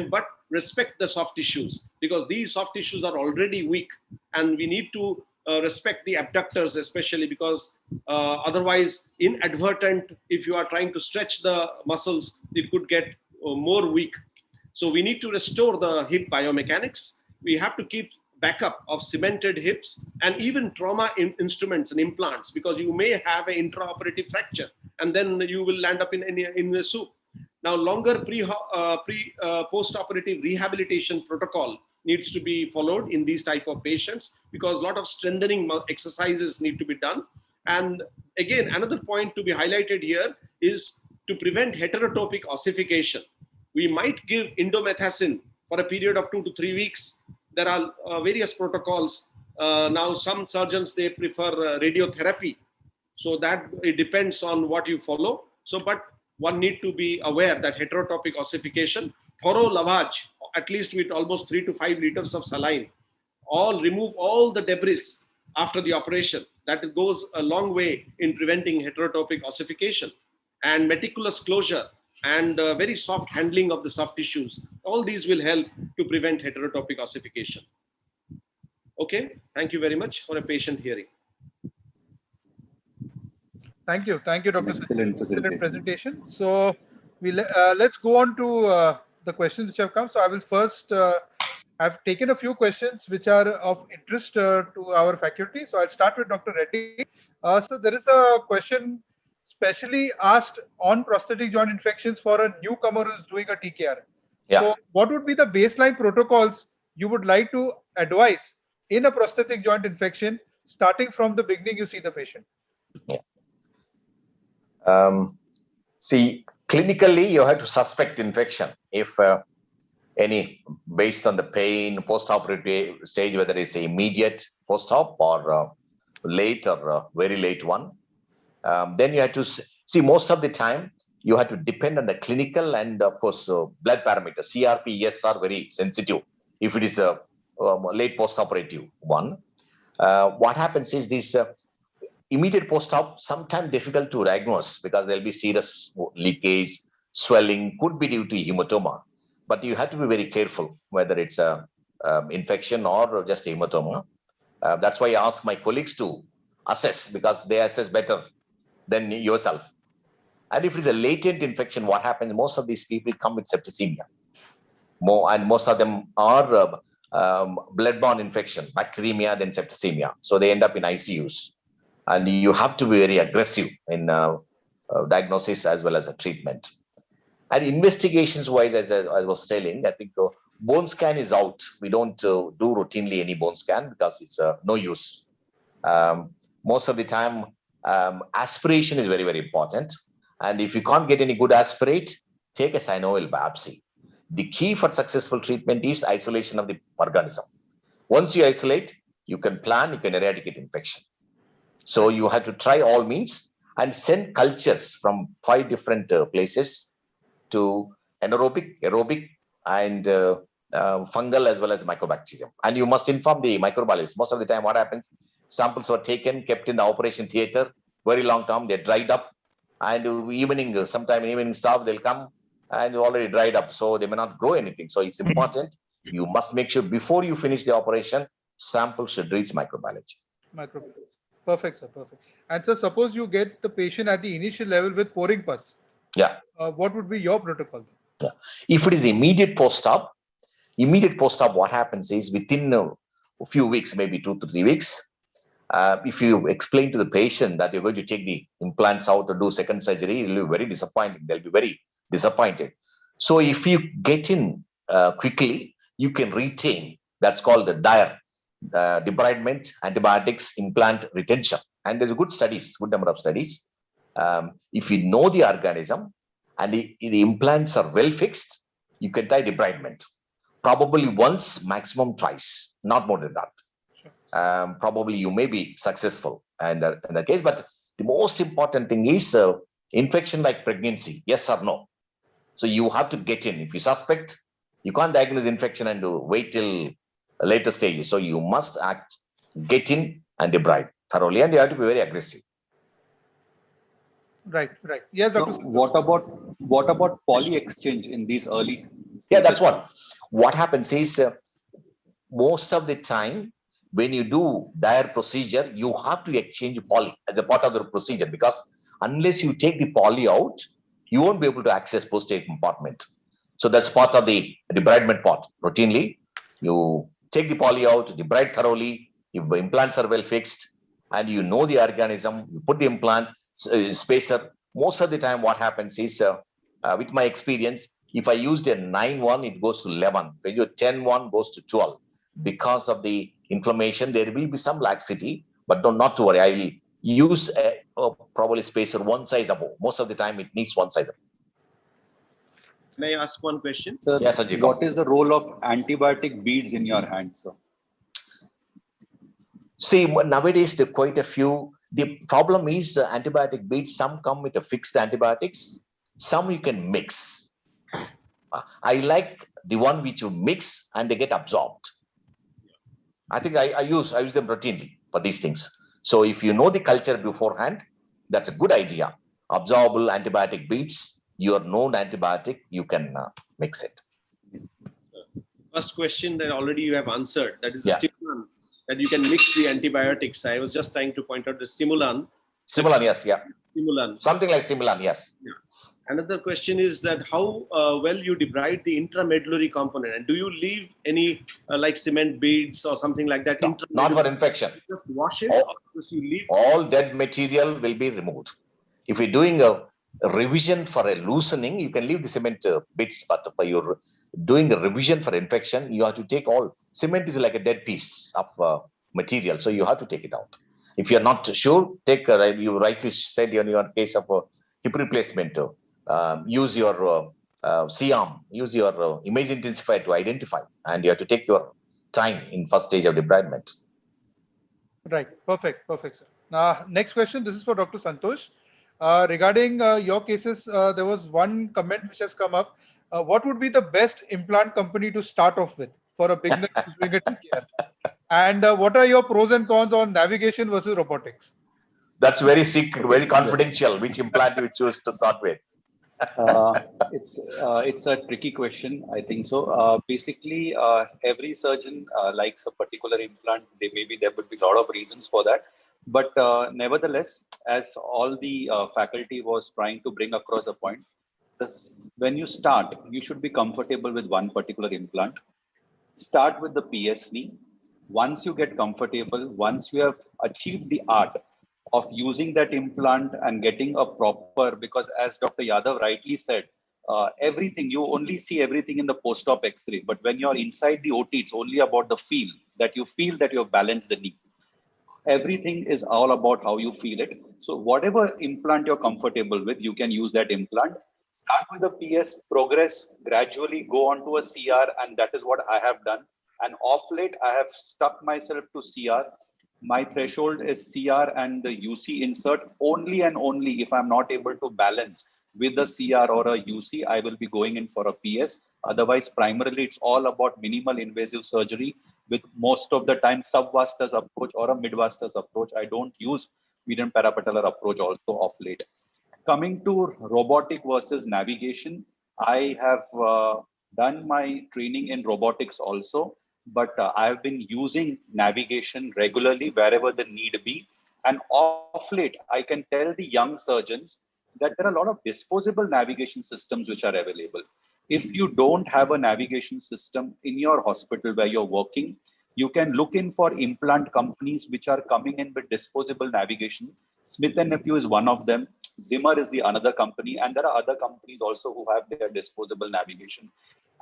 but respect the soft tissues, because these soft tissues are already weak, and we need to respect the abductors, especially because otherwise inadvertent, if you are trying to stretch the muscles, it could get more weak. So we need to restore the hip biomechanics. We have to keep backup of cemented hips and even trauma instruments and implants, because you may have an intraoperative fracture and then you will land up in a soup. Now, longer post-operative rehabilitation protocol needs to be followed in these type of patients, because a lot of strengthening exercises need to be done. And again, another point to be highlighted here is to prevent heterotopic ossification. We might give indomethacin for a period of 2 to 3 weeks. There are various protocols. Now, some surgeons, they prefer radiotherapy. So that it depends on what you follow. So, but one need to be aware that heterotopic ossification, thorough lavage, at least with almost 3 to 5 liters of saline, remove all the debris after the operation. That goes a long way in preventing heterotopic ossification. And meticulous closure and very soft handling of the soft tissues. All these will help to prevent heterotopic ossification. Okay, thank you very much for a patient hearing. Thank you, Dr. Excellent presentation. So let's go on to the questions which have come. So I will first, I've taken a few questions which are of interest to our faculty. So I'll start with Dr. Reddy. So there is a question specially asked on prosthetic joint infections for a newcomer who is doing a TKR. Yeah. So what would be the baseline protocols you would like to advise in a prosthetic joint infection, starting from the beginning you see the patient? Yeah. See, clinically, you have to suspect infection if any, based on the pain, post-operative stage, whether it's immediate post-op or late or very late one. Then you have to see, most of the time, you have to depend on the clinical and, of course, blood parameters. CRP, ES are very sensitive if it is a late post-operative one. What happens is this immediate post-op, sometimes difficult to diagnose because there'll be serious leakage, swelling, could be due to hematoma. But you have to be very careful whether it's a infection or just a hematoma. That's why I ask my colleagues to assess, because they assess better than yourself. And if it's a latent infection, what happens? Most of these people come with septicemia. And most of them are bloodborne infection, bacteremia, then septicemia. So they end up in ICUs. And you have to be very aggressive in diagnosis as well as a treatment. And investigations wise, as I was telling, I think bone scan is out. We don't do routinely any bone scan because it's no use. Most of the time, aspiration is very, very important. And if you can't get any good aspirate, take a synovial biopsy. The key for successful treatment is isolation of the organism. Once you isolate, you can plan, you can eradicate infection. So you have to try all means and send cultures from 5 different places to anaerobic, aerobic, and fungal as well as mycobacterium. And you must inform the microbiologist. Most of the time, what happens? Samples were taken, kept in the operation theater, very long time, they're dried up, and evening, sometime evening staff, they'll come and already dried up, so they may not grow anything. So it's important. You must make sure before you finish the operation, sample should reach microbiology. Micro. Perfect, sir. Perfect. And sir, suppose you get the patient at the initial level with pouring pus. Yeah. What would be your protocol? Yeah. If it is immediate post-op, what happens is within a few weeks, maybe 2 to 3 weeks, if you explain to the patient that you're going to take the implants out or do second surgery, it will be very disappointing. They'll be very disappointed. So if you get in quickly, you can retain. That's called the DIAR, debridement, antibiotics, implant retention. And there's good number of studies. If you know the organism and the implants are well fixed, you can try debridement. Probably once, maximum twice, not more than that. Probably you may be successful in the case, but the most important thing is infection like pregnancy, yes or no. So you have to get in. If you suspect, you can't diagnose infection and wait till a later stage. So you must get in and debride thoroughly, and you have to be very aggressive. Right. Yes, Dr. So what about poly exchange in these early stages? Yeah, that's one. What happens is most of the time when you do DIAR procedure, you have to exchange poly as a part of the procedure, because unless you take the poly out, you won't be able to access posterior compartment. So that's part of the debridement part. Routinely, you take the poly out, debride thoroughly, if the implants are well fixed, and you know the organism, you put the implant spacer. Most of the time, what happens is, with my experience, if I used a 9-1, it goes to 11. When you 10-1, goes to 12. Because of the inflammation, there will be some laxity, but not to worry. I will use probably spacer one size above. Most of the time, it needs one size above. Can I ask one question? Sir, yes, Ajay, what is the role of antibiotic beads in your hand, sir? See, nowadays there are quite a few. The problem is antibiotic beads. Some come with a fixed antibiotics. Some you can mix. I like the one which you mix and they get absorbed. I think I use them routinely for these things. So if you know the culture beforehand, that's a good idea. Absorbable antibiotic beads, your known antibiotic, you can mix it. First question that already you have answered, that is the Yeah. stimulant, that you can mix the antibiotics. I was just trying to point out the stimulant. Stimulant, yes, yeah. Stimulant. Something like stimulant, yes. Yeah. Another question is that how well you debride the intramedullary component, and do you leave any like cement beads or something like that? No, not for infection. Just wash it, All, or just you leave? all dead material will be removed. If you're doing a revision for a loosening, you can leave the cement bits, but for your doing a revision for infection, you have to take all. Cement is like a dead piece of material, so you have to take it out. If you're not sure, take you rightly said in your case of hip replacement, use your C-arm, use your image intensifier to identify, and you have to take your time in first stage of debridement. Right. Perfect, sir. Now, next question. This is for Dr. Santosh. Regarding your cases, there was one comment which has come up. What would be the best implant company to start off with for a beginner who's doing a TKR? And what are your pros and cons on navigation versus robotics? That's very secret, very confidential. Which implant you choose to start with? It's a tricky question, I think so. Basically, every surgeon likes a particular implant. There would be a lot of reasons for that. But nevertheless, as all the faculty was trying to bring across a point, when you start, you should be comfortable with one particular implant. Start with the PS knee. Once you get comfortable, once you have achieved the art of using that implant and getting a proper, because as Dr. Yadav rightly said, everything, you only see everything in the post-op X-ray, but when you're inside the OT, it's only about the feel, that you feel that you have balanced the knee. Everything is all about how you feel it. So whatever implant you're comfortable with, you can use that implant. Start with a PS, progress, gradually go on to a CR, and that is what I have done. And off late, I have stuck myself to CR. My threshold is CR and the UC insert only and only if I'm not able to balance with a CR or a UC, I will be going in for a PS. Otherwise, primarily, it's all about minimal invasive surgery with most of the time subvastus approach or a midvastus approach. I don't use median parapatellar approach also off late. Coming to robotic versus navigation, I have done my training in robotics also, but I have been using navigation regularly wherever the need be. And off late, I can tell the young surgeons that there are a lot of disposable navigation systems which are available. If you don't have a navigation system in your hospital where you're working, you can look in for implant companies which are coming in with disposable navigation. Smith & Nephew is one of them. Zimmer is the another company, and there are other companies also who have their disposable navigation.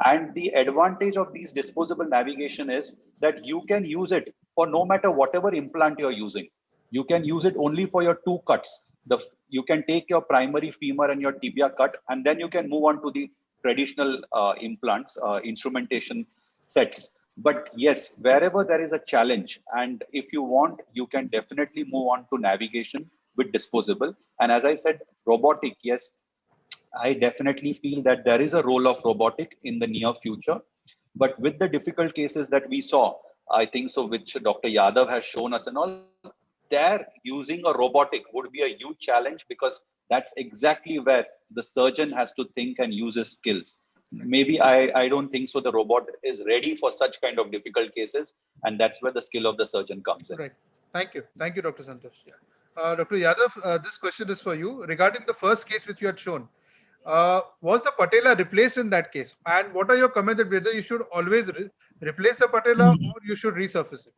And the advantage of these disposable navigation is that you can use it for no matter whatever implant you're using. You can use it only for your two cuts. You can take your primary femur and your tibia cut, and then you can move on to the traditional implants, instrumentation sets. But yes, wherever there is a challenge, and if you want, you can definitely move on to navigation with disposable. And as I said, robotic, yes, I definitely feel that there is a role of robotic in the near future. But with the difficult cases that we saw, I think so, which Dr. Yadav has shown us and all, there using a robotic would be a huge challenge, because that's exactly where the surgeon has to think and use his skills. Maybe I don't think so the robot is ready for such kind of difficult cases, and that's where the skill of the surgeon comes in. Right. Thank you, Dr. Santosh. Yeah. Dr. Yadav, this question is for you regarding the first case which you had shown. Was the patella replaced in that case? And what are your comments that whether you should always replace the patella or you should resurface it?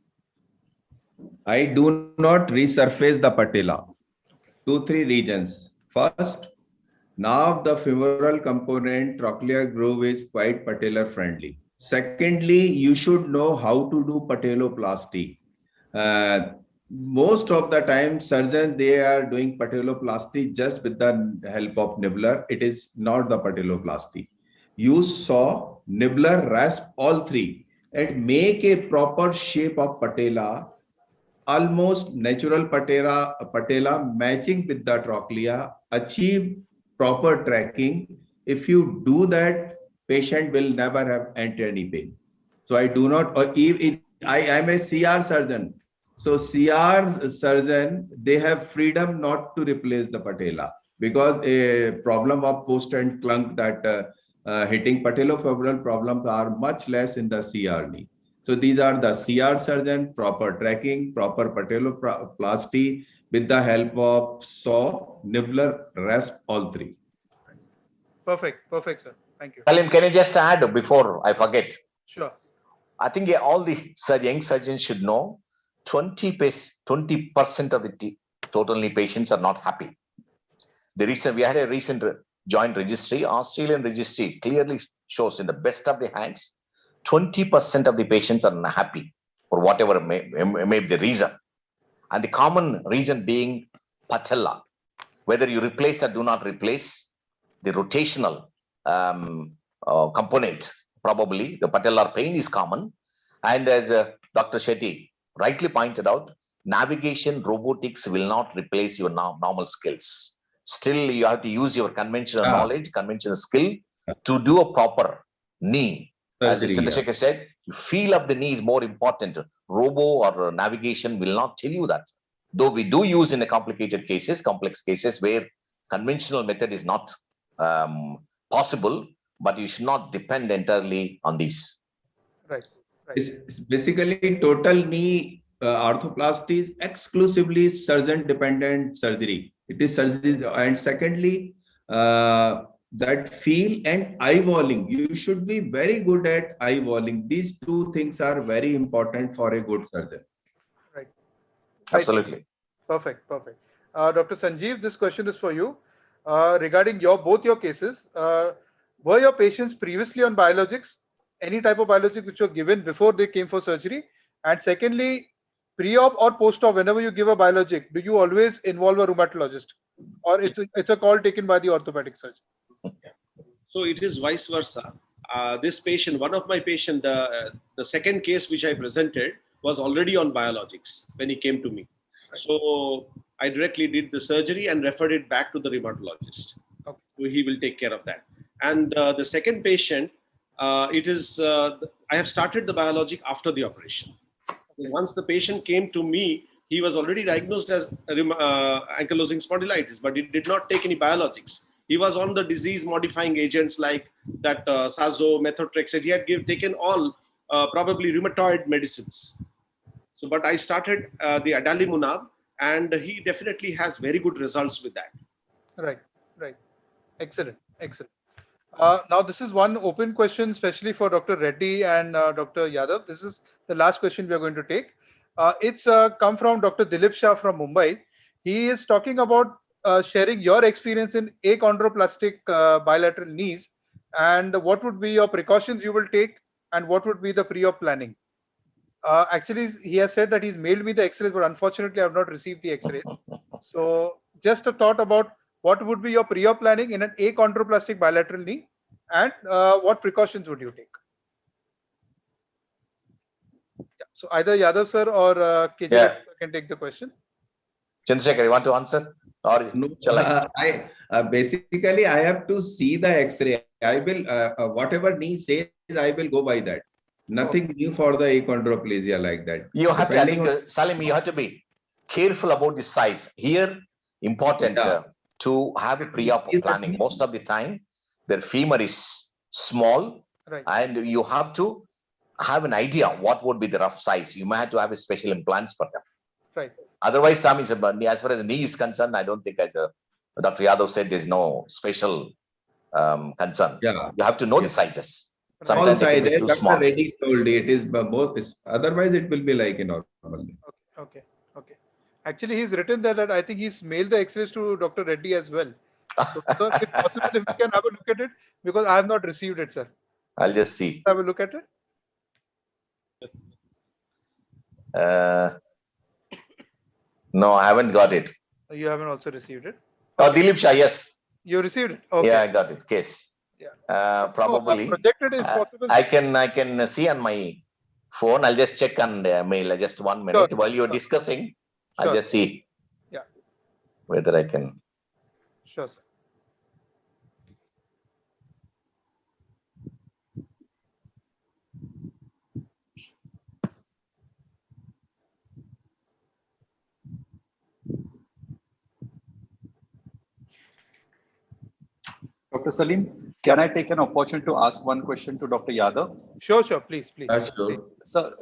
I do not resurface the patella. 2-3 reasons. First, now the femoral component trochlear groove is quite patellar friendly. Secondly, you should know how to do patelloplasty. Most of the time, surgeons, they are doing patelloplasty just with the help of nibbler. It is not the patelloplasty. You saw nibbler rasp all three and make a proper shape of patella, almost natural patella matching with the trochlea, achieve proper tracking. If you do that, patient will never have any pain. So I do not, I am a CR surgeon. So CR surgeon, they have freedom not to replace the patella, because a problem of post and clunk that hitting patellofemoral problems are much less in the CR knee. So these are the CR surgeon, proper tracking, proper patelloplasty with the help of saw, nibbler, rasp, all three. Perfect, sir. Thank you. Salim, can you just add before I forget? Sure. I think all the young surgeons should know 20% of the total knee patients are not happy. We had a recent joint registry. Australian registry clearly shows in the best of the hands, 20% of the patients are unhappy for whatever may be the reason. And the common reason being patella. Whether you replace or do not replace, the rotational component, probably the patellar pain is common. And as Dr. Shetty rightly pointed out, navigation robotics will not replace your normal skills. Still, you have to use your conventional knowledge, conventional skill to do a proper knee. As Chandrasekhar said, you feel of the knee is more important. Robo or navigation will not tell you that. Though we do use in a complicated cases, complex cases where conventional method is not possible, but you should not depend entirely on these. Right. It's basically total knee arthroplasty is exclusively surgeon-dependent surgery. It is surgery, and secondly, that feel and eyeballing. You should be very good at eyeballing. These two things are very important for a good surgeon. Right. Absolutely. Perfect. Dr. Sanjeev, this question is for you. Regarding both your cases, were your patients previously on biologics? Any type of biologic which were given before they came for surgery? And secondly, pre-op or post-op, whenever you give a biologic, do you always involve a rheumatologist, or it's a call taken by the orthopedic surgeon? So it is vice versa. This patient, one of my patient, the second case which I presented was already on biologics when he came to me. So I directly did the surgery and referred it back to the rheumatologist. Okay. So he will take care of that. And the second patient, I have started the biologic after the operation. Once the patient came to me, he was already diagnosed as ankylosing spondylitis, but he did not take any biologics. He was on the disease-modifying agents like that Sazo, methotrexate. He had taken all probably rheumatoid medicines. So, but I started the adalimumab, and he definitely has very good results with that. Right, right. Excellent, excellent. Now, this is one open question, especially for Dr. Reddy and Dr. Yadav. This is the last question we are going to take. It's come from Dr. Dilip Shah from Mumbai. He is talking about sharing your experience in achondroplastic bilateral knees, and what would be your precautions you will take, and what would be the pre-op planning. Actually, he has said that he's mailed me the X-rays, but unfortunately, I have not received the X-rays. So, just a thought about what would be your pre-op planning in an achondroplastic bilateral knee, and what precautions would you take? Yeah, so either Yadav sir or KJ sir can take the question. Chandrasekhar, you want to answer? Or No, shall I? Basically, I have to see the X-ray. I will, whatever knee says, I will go by that. Nothing new for the achondroplasia like that. You have to, I Depending think, Salim, you have to be careful about the size. Here, important to have a pre-op planning. Most of the time, their femur is small, Right. and you have to have an idea what would be the rough size. You might have to have a special implants for them. Right. Otherwise, some is as far as the knee is concerned, I don't think, as Dr. Yadav said, there's no special concern. Yeah. You have to know the sizes. Small Sometimes they can size, be too Dr. small. Reddy told you, it is both. Otherwise, it will be like a normal. Okay. Actually, he's written there that I think he's mailed the X-rays to Dr. Reddy as well. So, sir, if possible, if you can have a look at it, because I have not received it, sir. I'll just see. Have a look at it. No, I haven't got it. You haven't also received it. Oh, Dilip Shah, yes. You received it. Okay. Yeah, I got it. Case. Yeah. Probably. Projected is possible. I can see on my phone. I'll just check on the mail. Just 1 minute. Sure, While you're sure. discussing, I'll Sure. just see Yeah. whether I can. Sure, sir. Dr. Salim, can I take an opportunity to ask one question to Dr. Yadav? Sure. Please. Sure. Sir,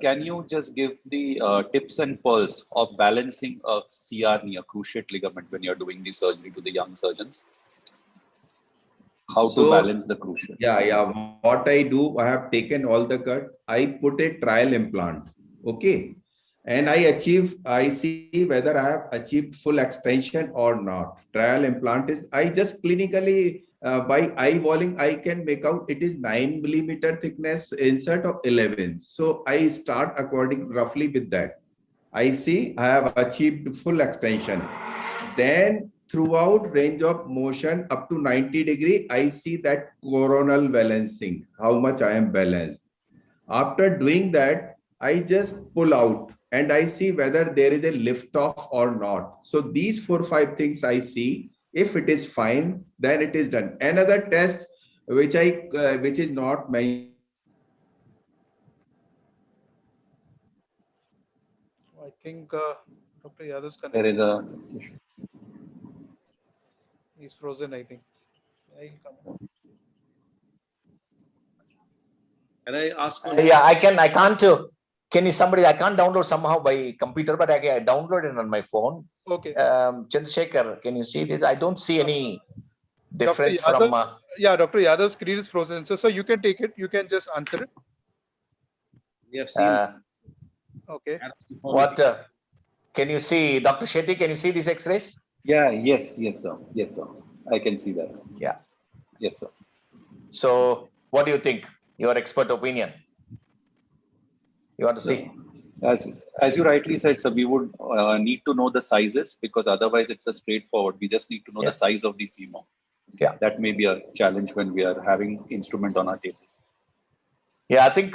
can you just give the tips and pearls of balancing a CR knee, a cruciate ligament, when you're doing the surgery to the young surgeons? How to So, balance the cruciate? Yeah. What I do, I have taken all the cut. I put a trial implant. Okay. And I see whether I have achieved full extension or not. Trial implant is, I just clinically, by eyeballing, I can make out it is 9 millimeter thickness insert of 11. So I start according roughly with that. I see I have achieved full extension. Then throughout range of motion up to 90 degree, I see that coronal balancing, how much I am balanced. After doing that, I just pull out and I see whether there is a lift off or not. So these 4 or 5 things I see. If it is fine, then it is done. Another test which is not mentioned. I think Dr. Yadav's There is a he's frozen. I think. Yeah, he'll come. Can I ask? Yeah, I can't. Can you somebody? I can't download somehow by computer, but I download it on my phone. Okay. Chandrasekhar, can you see this? I don't see any difference from. Yeah, Dr. Yadav's screen is frozen. So you can take it. You can just answer it. We have seen. Okay. What? Can you see, Dr. Shetty? Can you see these X-rays? Yeah, yes, sir. I can see that. Yeah. Yes, sir. So, what do you think? Your expert opinion. You want to see? As you rightly said, sir, we would need to know the sizes, because otherwise it's a straightforward. We just need to know the size of the femur. Yeah. That may be a challenge when we are having instrument on our table. Yeah, I think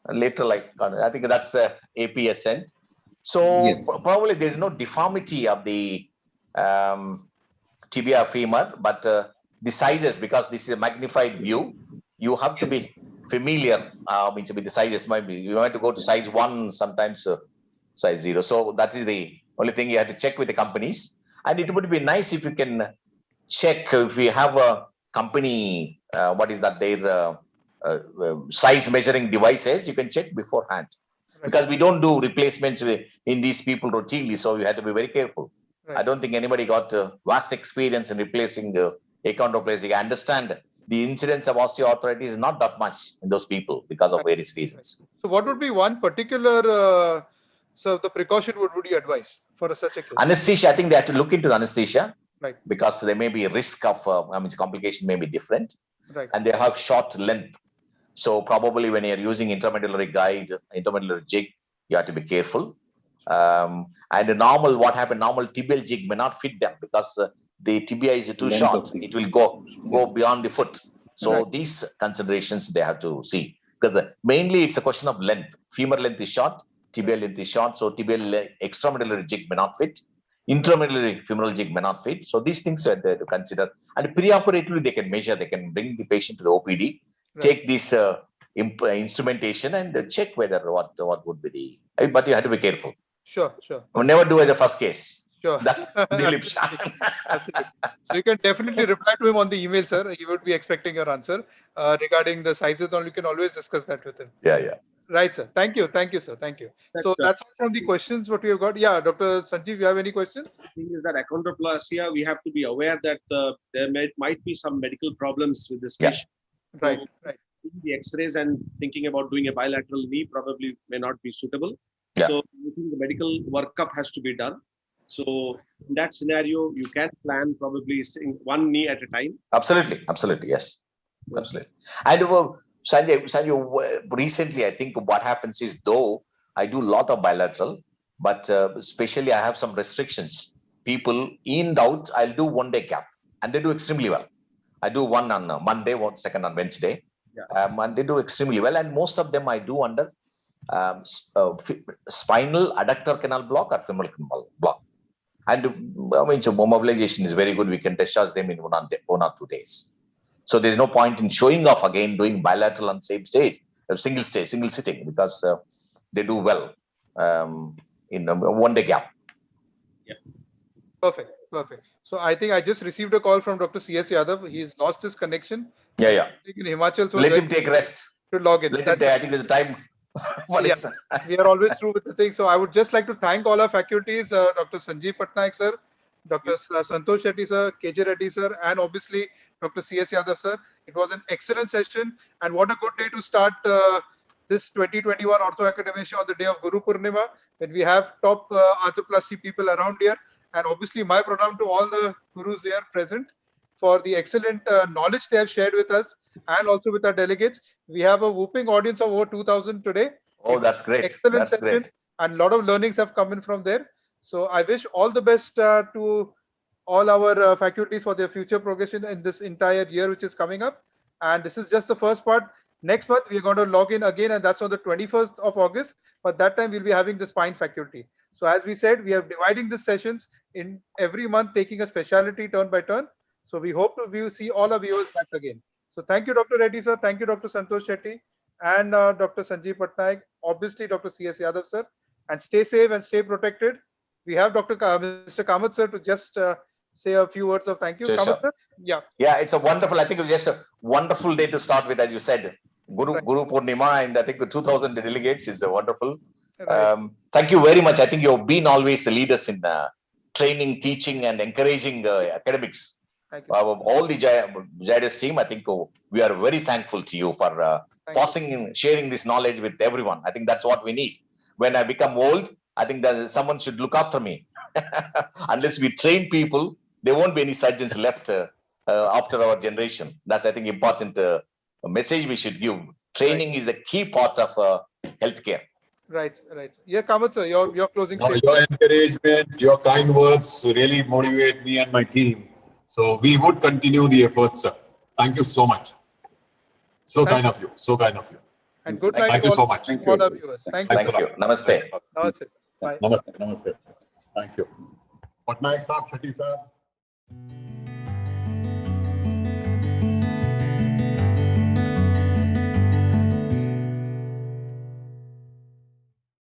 later, I think that's the APS end. So Yes. probably there's no deformity of the tibia femur, but the sizes, because this is a magnified view, you have to be familiar. Means with the sizes, maybe you have to go to size 1 sometimes. size 0. So that is the only thing you have to check with the companies. And it would be nice if you can check if we have a company, what is that, their size measuring devices, you can check beforehand. Because we don't do replacements in these people routinely, so you have to be very careful. Right. I don't think anybody got vast experience in replacing achondroplasia. I understand the incidence of osteoarthritis is not that much in those people because of various reasons. So what would be one particular so the precaution would you advise for such a case? Anesthesia, I think they have to look into the anesthesia. Right. Because there may be a risk of, complication may be different. Right. And they have short length. So probably when you're using intramedullary guide, intramedullary jig, you have to be careful. And the normal tibial jig may not fit them because the tibia is too short. It will go beyond the foot. So these considerations they have to see. Because mainly it's a question of length. Femur length is short, tibial length is short. So tibial extramedullary jig may not fit. Intramedullary femoral jig may not fit. So these things are there to consider. And preoperatively, they can measure, they can bring the patient to the OPD, take this instrumentation and check whether what would be the, but you have to be careful. Sure. Never do as a first case. Sure. That's Dilip. Absolutely. So you can definitely reply to him on the email, sir. He would be expecting your answer regarding the sizes. You can always discuss that with him. Yeah. Right, sir. Thank you, sir. Thank you. So that's all from the questions what we have got. Yeah, Dr. Sanjeev, you have any questions? The thing is that achondroplasia, we have to be aware that there might be some medical problems with this patient. Right. The X-rays and thinking about doing a bilateral knee probably may not be suitable. Yeah. So I think the medical workup has to be done. So in that scenario, you can plan probably one knee at a time. Absolutely, yes. Absolutely. And Sanjay, recently, I think what happens is, though I do a lot of bilateral, but especially I have some restrictions. People in doubt, I'll do 1 day gap, and they do extremely well. I do one on Monday, second on Wednesday, and they do extremely well. And most of them I do under spinal adductor canal block or femoral canal block. And so mobilization is very good. We can discharge them in 1 or 2 days. So there's no point in showing off again, doing bilateral on same stage, single sitting, because they do well in a 1 day gap. Yeah. Perfect. So I think I just received a call from Dr. C.S. Yadav. He's lost his connection. Yeah. In Himachal, so let him take rest. To log in. I think there's a time. We are always through with the thing. So I would just like to thank all our faculties, Dr. Sanjeev Patnaik, sir, Dr. Santosh Shetty, sir, KJ Reddy, sir, and obviously Dr. C.S. Yadav, sir. It was an excellent session, and what a good day to start this 2021 Ortho Academia on the day of Guru Purnima, when we have top arthroplasty people around here. And obviously my pranam to all the gurus here present for the excellent knowledge they have shared with us and also with our delegates. We have a whooping audience of over 2,000 today. Oh, that's great. Excellent that's session, great. and a lot of learnings have come in from there. So I wish all the best to all our faculties for their future progression in this entire year which is coming up. And this is just the first part. Next month, we are going to log in again, and that's on the 21st of August. But that time, we'll be having the spine faculty. So as we said, we are dividing the sessions in every month, taking a specialty turn by turn. So we hope to see all our viewers back again. So thank you, Dr. Reddy, sir. Thank you, Dr. Santosh Shetty, and Dr. Sanjeev Patnaik. Obviously, Dr. C.S. Yadav, sir. And stay safe and stay protected. We have Mr. Kamath, sir, to just say a few words of thank you. Sure, Kamath, sure. sir? Yeah. Yeah, it's a wonderful, I think it's just a wonderful day to start with, as you said. Guru Purnima, and I think 2,000 delegates is a wonderful. Right. Thank you very much. I think you've been always the leaders in training, teaching, and encouraging academics. Thank you. All the Zydus team, I think we are very thankful to you for passing and sharing this knowledge with everyone. I think that's what we need. When I become old, I think that someone should look after me. Unless we train people, there won't be any surgeons left after our generation. That's, I think, important message we should give. Training is the key part of healthcare. Right. Yeah, Kamath, sir, your closing No, statement. your encouragement, your kind words really motivate me and my team. So we would continue the efforts, sir. Thank you so much. So kind of you. And good night. Thank you to so all- much. all our viewers. Thank you. Thank you. Namaste. Namaste. Bye. Namaste. Thank you. Patnaik sir, Shetty sir.